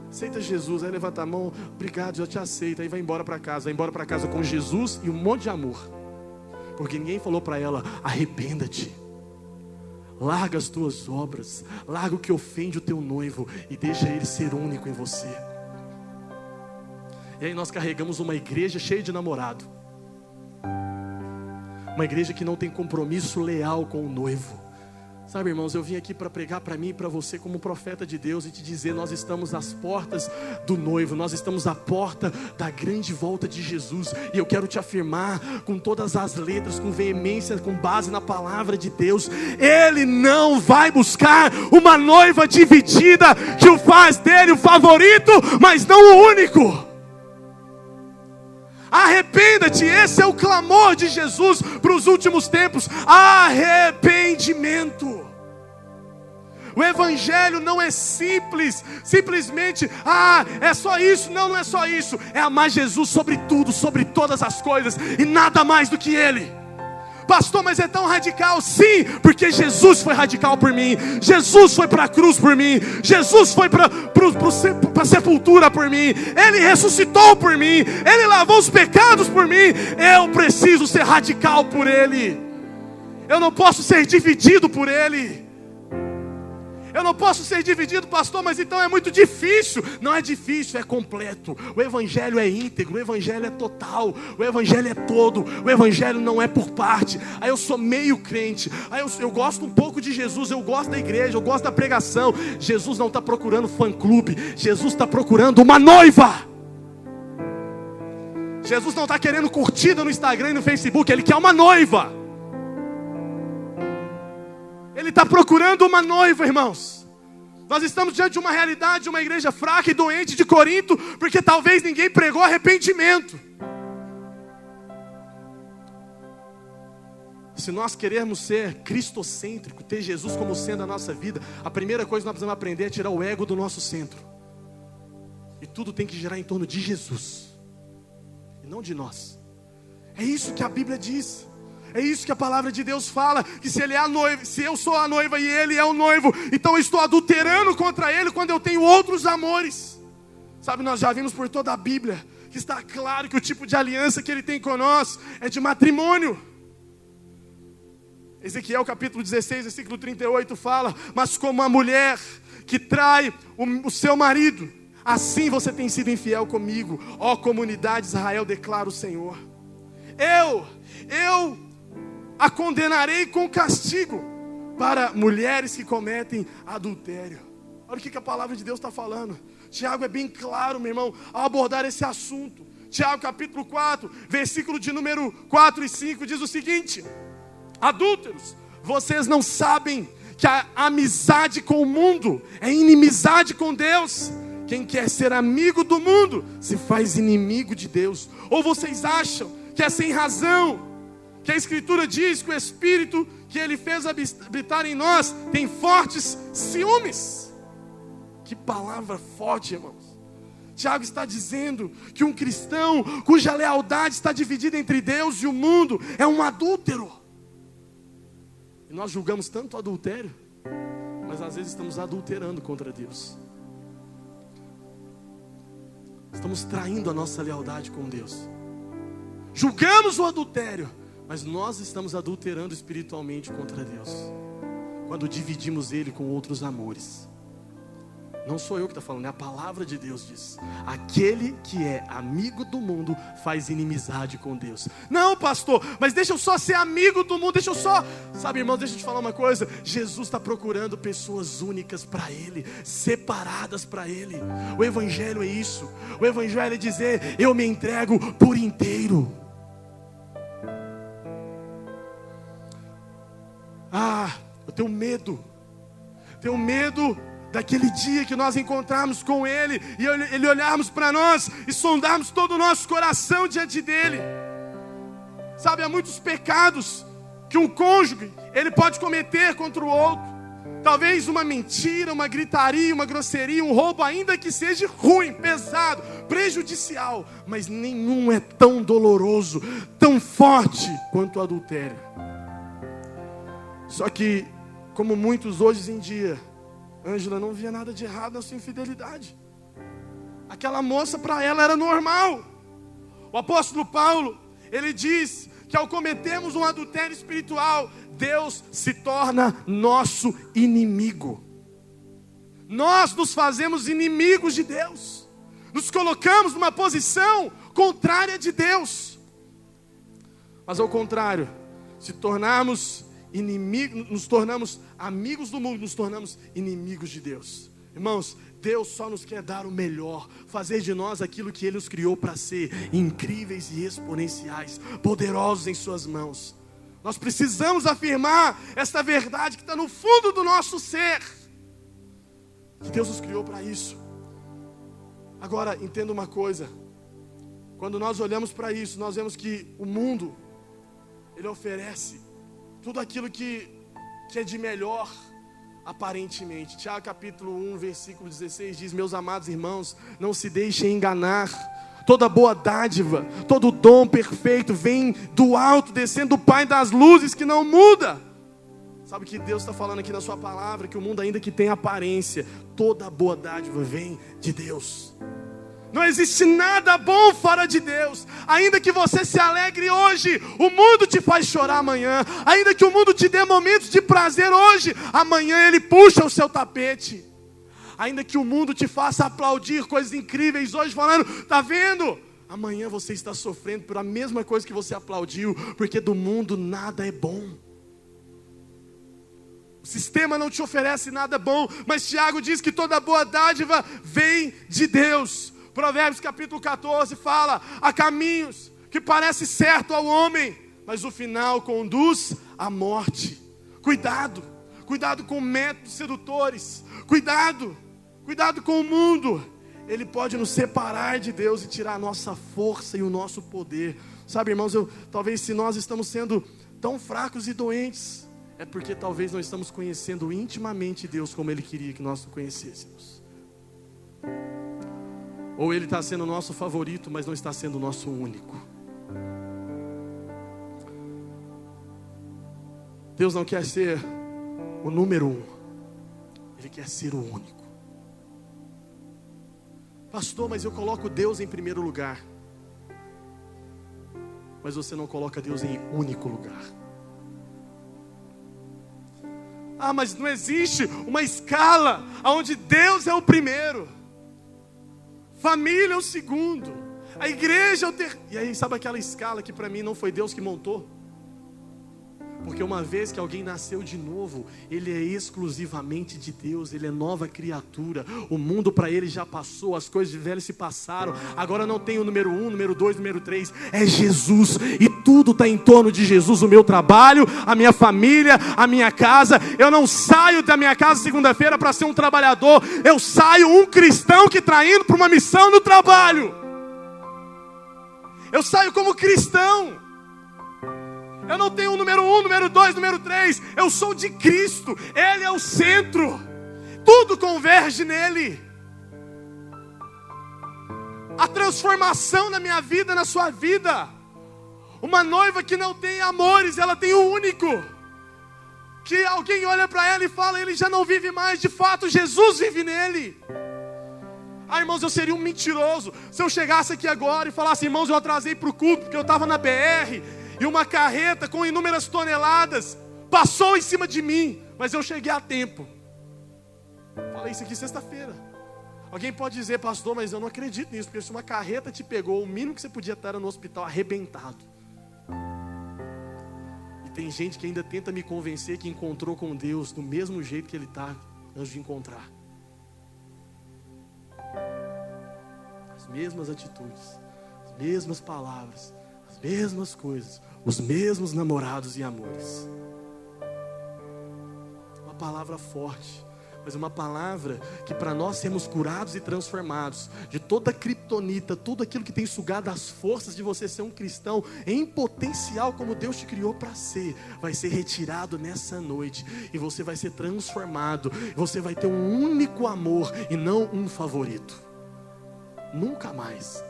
Aceita Jesus, aí levanta a mão, obrigado, eu te aceito, aí vai embora para casa com Jesus e um monte de amor, porque ninguém falou para ela: arrependa-te, larga as tuas obras, larga o que ofende o teu noivo e deixa ele ser único em você. E aí nós carregamos uma igreja cheia de namorado, uma igreja que não tem compromisso leal com o noivo. Sabe, irmãos, eu vim aqui para pregar para mim e para você como profeta de Deus e te dizer: nós estamos às portas do noivo, nós estamos à porta da grande volta de Jesus. E eu quero te afirmar com todas as letras, com veemência, com base na palavra de Deus: Ele não vai buscar uma noiva dividida, que o faz dele o favorito, mas não o único. Arrependa-te, esse é o clamor de Jesus para os últimos tempos: arrependimento. O evangelho não é simplesmente, é só isso. Não é só isso, é amar Jesus sobre tudo, sobre todas as coisas, e nada mais do que Ele. Pastor, mas é tão radical? Sim, porque Jesus foi radical por mim, Jesus foi para a cruz por mim, Jesus foi para a sepultura por mim, Ele ressuscitou por mim, Ele lavou os pecados por mim. Eu preciso ser radical por Ele, eu não posso ser dividido por Ele. Eu não posso ser dividido, pastor, mas então é muito difícil. Não é difícil, é completo. O evangelho é íntegro, o evangelho é total, o evangelho é todo, o evangelho não é por parte. Aí eu sou meio crente, aí eu gosto um pouco de Jesus, eu gosto da igreja, eu gosto da pregação. Jesus não está procurando fã-clube, Jesus está procurando uma noiva. Jesus não está querendo curtida no Instagram e no Facebook, Ele quer uma noiva. Ele está procurando uma noiva, irmãos. Nós estamos diante de uma realidade, de uma igreja fraca e doente de Corinto, porque talvez ninguém pregou arrependimento. Se nós queremos ser cristocêntrico, ter Jesus como sendo a nossa vida, a primeira coisa que nós precisamos aprender é tirar o ego do nosso centro. E tudo tem que girar em torno de Jesus. não de nós. É isso que a Bíblia diz. É isso que a palavra de Deus fala, que se ele é a noiva, se eu sou a noiva e ele é o noivo, então eu estou adulterando contra ele quando eu tenho outros amores. Sabe, nós já vimos por toda a Bíblia que está claro que o tipo de aliança que ele tem conosco é de matrimônio. Ezequiel capítulo 16, versículo 38 fala: mas como a mulher que trai o seu marido, assim você tem sido infiel comigo, ó comunidade de Israel, declara o Senhor. Eu a condenarei com castigo para mulheres que cometem adultério. Olha o que a palavra de Deus está falando. Tiago é bem claro, meu irmão, ao abordar esse assunto. Tiago capítulo 4, versículo de número 4 e 5 diz o seguinte: adúlteros, vocês não sabem que a amizade com o mundo é inimizade com Deus? Quem quer ser amigo do mundo se faz inimigo de Deus. Ou vocês acham que é sem razão que a Escritura diz que o Espírito que Ele fez habitar em nós tem fortes ciúmes? Que palavra forte, irmãos. Tiago está dizendo que um cristão cuja lealdade está dividida entre Deus e o mundo é um adúltero. E nós julgamos tanto o adultério, mas às vezes estamos adulterando contra Deus. Estamos traindo a nossa lealdade com Deus. Julgamos o adultério, mas nós estamos adulterando espiritualmente contra Deus, quando dividimos Ele com outros amores. Não sou eu que estou falando, é a palavra de Deus diz: aquele que é amigo do mundo faz inimizade com Deus. Não, pastor, mas deixa eu só ser amigo do mundo, deixa eu só... Sabe, irmãos, deixa eu te falar uma coisa. Jesus está procurando pessoas únicas para Ele, separadas para Ele. O Evangelho é isso. O Evangelho é dizer: eu me entrego por inteiro. Eu tenho medo daquele dia que nós encontrarmos com Ele e Ele olharmos para nós e sondarmos todo o nosso coração diante dEle. Sabe, há muitos pecados que um cônjuge ele pode cometer contra o outro. Talvez uma mentira, uma gritaria, uma grosseria, um roubo, ainda que seja ruim, pesado, prejudicial, mas nenhum é tão doloroso, tão forte quanto o adultério. Só que, como muitos hoje em dia, Ângela não via nada de errado na sua infidelidade. Aquela moça, para ela, era normal. O apóstolo Paulo, ele diz que ao cometermos um adultério espiritual, Deus se torna nosso inimigo. Nós nos fazemos inimigos de Deus. Nos colocamos numa posição contrária de Deus. Mas ao contrário, se tornarmos inimigos, nos tornamos amigos do mundo, nos tornamos inimigos de Deus. Irmãos, Deus só nos quer dar o melhor, fazer de nós aquilo que Ele nos criou para ser, incríveis e exponenciais, poderosos em suas mãos. Nós precisamos afirmar esta verdade que está no fundo do nosso ser, que Deus nos criou para isso. Agora, entenda uma coisa: quando nós olhamos para isso, nós vemos que o mundo, ele oferece tudo aquilo que é de melhor, aparentemente. Tiago capítulo 1, versículo 16 diz: meus amados irmãos, não se deixem enganar. Toda boa dádiva, todo dom perfeito vem do alto, descendo do Pai das luzes, que não muda. Sabe o que Deus está falando aqui na sua palavra? Que o mundo, ainda que tenha aparência, toda boa dádiva vem de Deus. Não existe nada bom fora de Deus. Ainda que você se alegre hoje, o mundo te faz chorar amanhã. Ainda que o mundo te dê momentos de prazer hoje, amanhã ele puxa o seu tapete. Ainda que o mundo te faça aplaudir coisas incríveis hoje, falando: tá vendo? Amanhã você está sofrendo por a mesma coisa que você aplaudiu, porque do mundo nada é bom. O sistema não te oferece nada bom, mas Tiago diz que toda boa dádiva vem de Deus. Provérbios capítulo 14 fala: há caminhos que parecem certo ao homem, mas o final conduz à morte. Cuidado com métodos sedutores. Cuidado com o mundo. Ele pode nos separar de Deus e tirar a nossa força e o nosso poder. Sabe, irmãos, talvez se nós estamos sendo tão fracos e doentes, é porque talvez não estamos conhecendo intimamente Deus como Ele queria que nós o conhecêssemos. Ou Ele está sendo o nosso favorito, mas não está sendo o nosso único. Deus não quer ser o número 1. Ele quer ser o único. Pastor, mas eu coloco Deus em primeiro lugar. Mas você não coloca Deus em único lugar. Ah, mas não existe uma escala onde Deus é o primeiro, família é o segundo, a igreja é o terceiro. E aí, sabe aquela escala que para mim não foi Deus que montou? Porque uma vez que alguém nasceu de novo, ele é exclusivamente de Deus, ele é nova criatura. O mundo para ele já passou, as coisas de velho se passaram. Agora não tem o número 1, número 2, número 3, é Jesus. E tudo está em torno de Jesus. O meu trabalho, a minha família, a minha casa. Eu não saio da minha casa segunda-feira para ser um trabalhador. Eu saio um cristão que está indo para uma missão no trabalho. Eu saio como cristão. Eu não tenho o número 1, número 2, número 3. Eu sou de Cristo. Ele é o centro. Tudo converge nele. A transformação na minha vida, na sua vida. Uma noiva que não tem amores, ela tem o único. Que alguém olha para ela e fala, ele já não vive mais. De fato, Jesus vive nele. Ah, irmãos, eu seria um mentiroso se eu chegasse aqui agora e falasse, irmãos, eu atrasei para o culto porque eu estava na BR. E uma carreta com inúmeras toneladas passou em cima de mim, mas eu cheguei a tempo. Falei isso aqui sexta-feira. Alguém pode dizer, pastor, mas eu não acredito nisso, porque se uma carreta te pegou, o mínimo que você podia estar era no hospital arrebentado. E tem gente que ainda tenta me convencer que encontrou com Deus do mesmo jeito que ele está antes de encontrar. As mesmas atitudes, as mesmas palavras, as mesmas coisas, os mesmos namorados e amores. Uma palavra forte, mas uma palavra que para nós sermos curados e transformados de toda a criptonita, tudo aquilo que tem sugado as forças de você ser um cristão em potencial como Deus te criou para ser, vai ser retirado nessa noite e você vai ser transformado. Você vai ter um único amor e não um favorito. Nunca mais.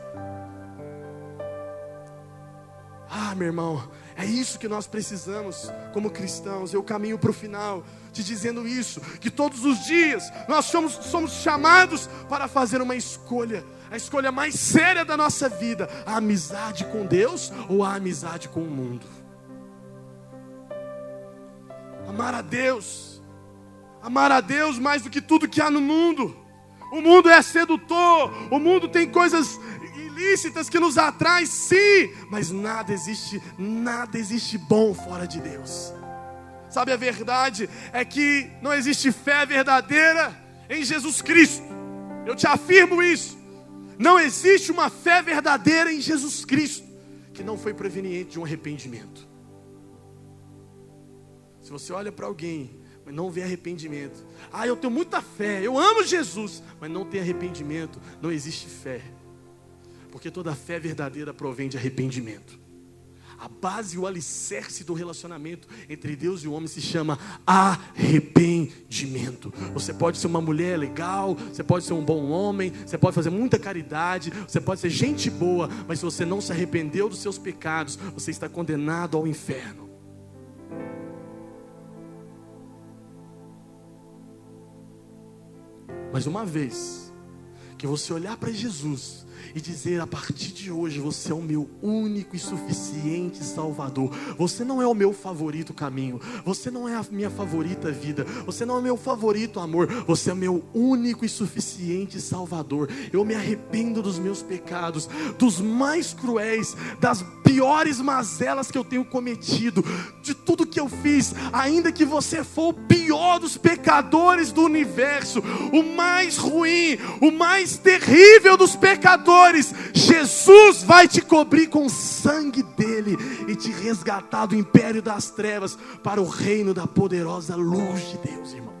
Ah, meu irmão, é isso que nós precisamos como cristãos. Eu caminho para o final te dizendo isso, que todos os dias nós somos chamados para fazer uma escolha, a escolha mais séria da nossa vida: a amizade com Deus ou a amizade com o mundo. Amar a Deus mais do que tudo que há no mundo. O mundo é sedutor, o mundo tem coisas ilícitas que nos atraem, sim, mas nada existe bom fora de Deus. Sabe, a verdade é que não existe fé verdadeira em Jesus Cristo. Eu te afirmo isso. Não existe uma fé verdadeira em Jesus Cristo que não foi proveniente de um arrependimento. Se você olha para alguém, mas não vê arrependimento, ah, eu tenho muita fé, eu amo Jesus, mas não tem arrependimento, não existe fé. Porque toda fé verdadeira provém de arrependimento. A base e o alicerce do relacionamento entre Deus e o homem se chama arrependimento. Você pode ser uma mulher legal, você pode ser um bom homem, você pode fazer muita caridade, você pode ser gente boa, mas se você não se arrependeu dos seus pecados, você está condenado ao inferno. Mas uma vez que você olhar para Jesus e dizer, a partir de hoje você é o meu único e suficiente Salvador. Você não é o meu favorito caminho, você não é a minha favorita vida, você não é o meu favorito amor, você é o meu único e suficiente Salvador. Eu me arrependo dos meus pecados, dos mais cruéis, das piores mazelas que eu tenho cometido, de tudo que eu fiz. Ainda que você for o pior dos pecadores do universo, o mais ruim, o mais terrível dos pecadores, Jesus vai te cobrir com o sangue dele e te resgatar do império das trevas para o reino da poderosa luz de Deus, irmão.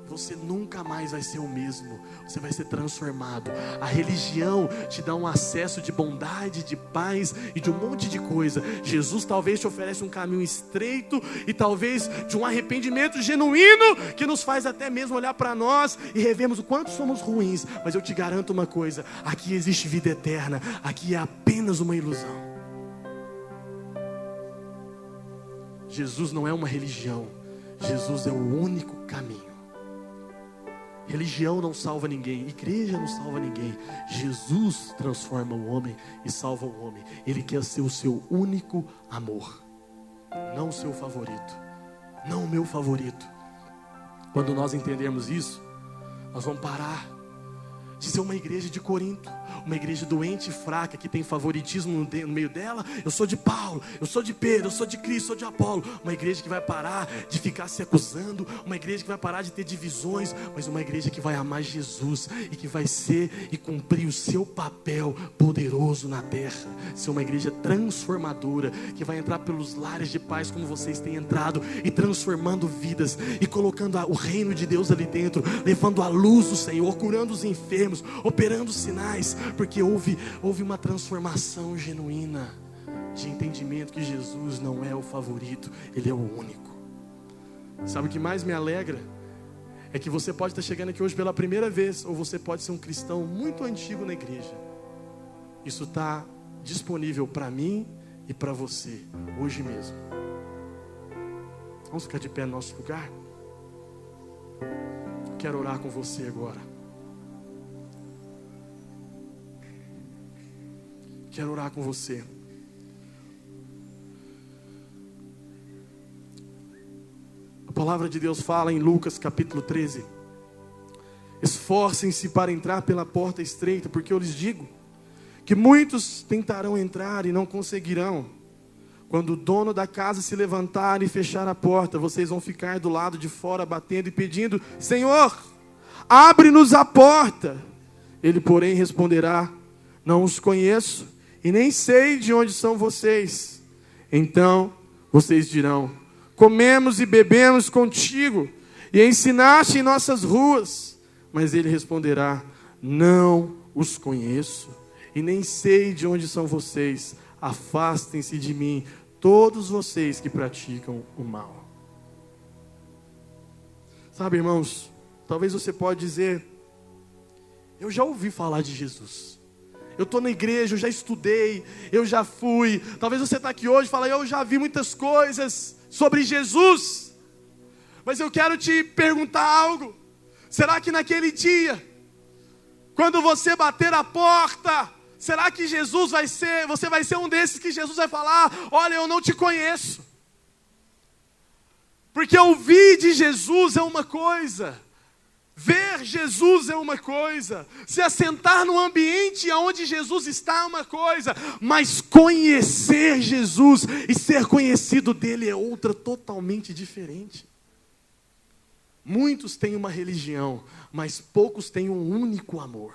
você nunca mais vai ser o mesmo. Você vai ser transformado. A religião te dá um acesso de bondade, de paz e de um monte de coisa. Jesus talvez te oferece um caminho estreito e talvez de um arrependimento genuíno que nos faz até mesmo olhar para nós e revermos o quanto somos ruins. Mas eu te garanto uma coisa: aqui existe vida eterna. Aqui é apenas uma ilusão. Jesus não é uma religião. Jesus é o único caminho. Religião não salva ninguém, igreja não salva ninguém. Jesus transforma o homem e salva o homem. Ele quer ser o seu único amor, não o seu favorito, não o meu favorito. Quando nós entendermos isso, nós vamos parar de ser uma igreja de Corinto, uma igreja doente e fraca, que tem favoritismo no meio dela. Eu sou de Paulo, eu sou de Pedro, eu sou de Cristo, eu sou de Apolo. Uma igreja que vai parar de ficar se acusando, uma igreja que vai parar de ter divisões, mas uma igreja que vai amar Jesus e que vai ser e cumprir o seu papel poderoso na terra. Ser uma igreja transformadora, que vai entrar pelos lares de paz como vocês têm entrado, e transformando vidas, e colocando o reino de Deus ali dentro, levando a luz do Senhor, curando os enfermos, operando sinais, porque houve uma transformação genuína de entendimento que Jesus não é o favorito, Ele é o único. Sabe o que mais me alegra? É que você pode estar chegando aqui hoje pela primeira vez, ou você pode ser um cristão muito antigo na igreja. Isso está disponível para mim e para você, hoje mesmo. Vamos ficar de pé no nosso lugar? Quero orar com você agora. Quero orar com você. A palavra de Deus fala em Lucas capítulo 13: esforcem-se para entrar pela porta estreita, porque eu lhes digo que muitos tentarão entrar e não conseguirão. Quando o dono da casa se levantar e fechar a porta, vocês vão ficar do lado de fora batendo e pedindo: Senhor, abre-nos a porta. Ele, porém, responderá: não os conheço e nem sei de onde são vocês. Então vocês dirão: comemos e bebemos contigo e ensinaste em nossas ruas. Mas ele responderá: não os conheço e nem sei de onde são vocês. Afastem-se de mim, todos vocês que praticam o mal. Sabe, irmãos, talvez você pode dizer: eu já ouvi falar de Jesus, eu estou na igreja, eu já estudei, eu já fui. Talvez você está aqui hoje e fala: eu já vi muitas coisas sobre Jesus. Mas eu quero te perguntar algo. Será que naquele dia, quando você bater a porta, será que você vai ser um desses que Jesus vai falar: olha, eu não te conheço? Porque ouvir de Jesus é uma coisa, ver Jesus é uma coisa, se assentar no ambiente onde Jesus está é uma coisa, mas conhecer Jesus e ser conhecido dele é outra totalmente diferente. Muitos têm uma religião, mas poucos têm um único amor.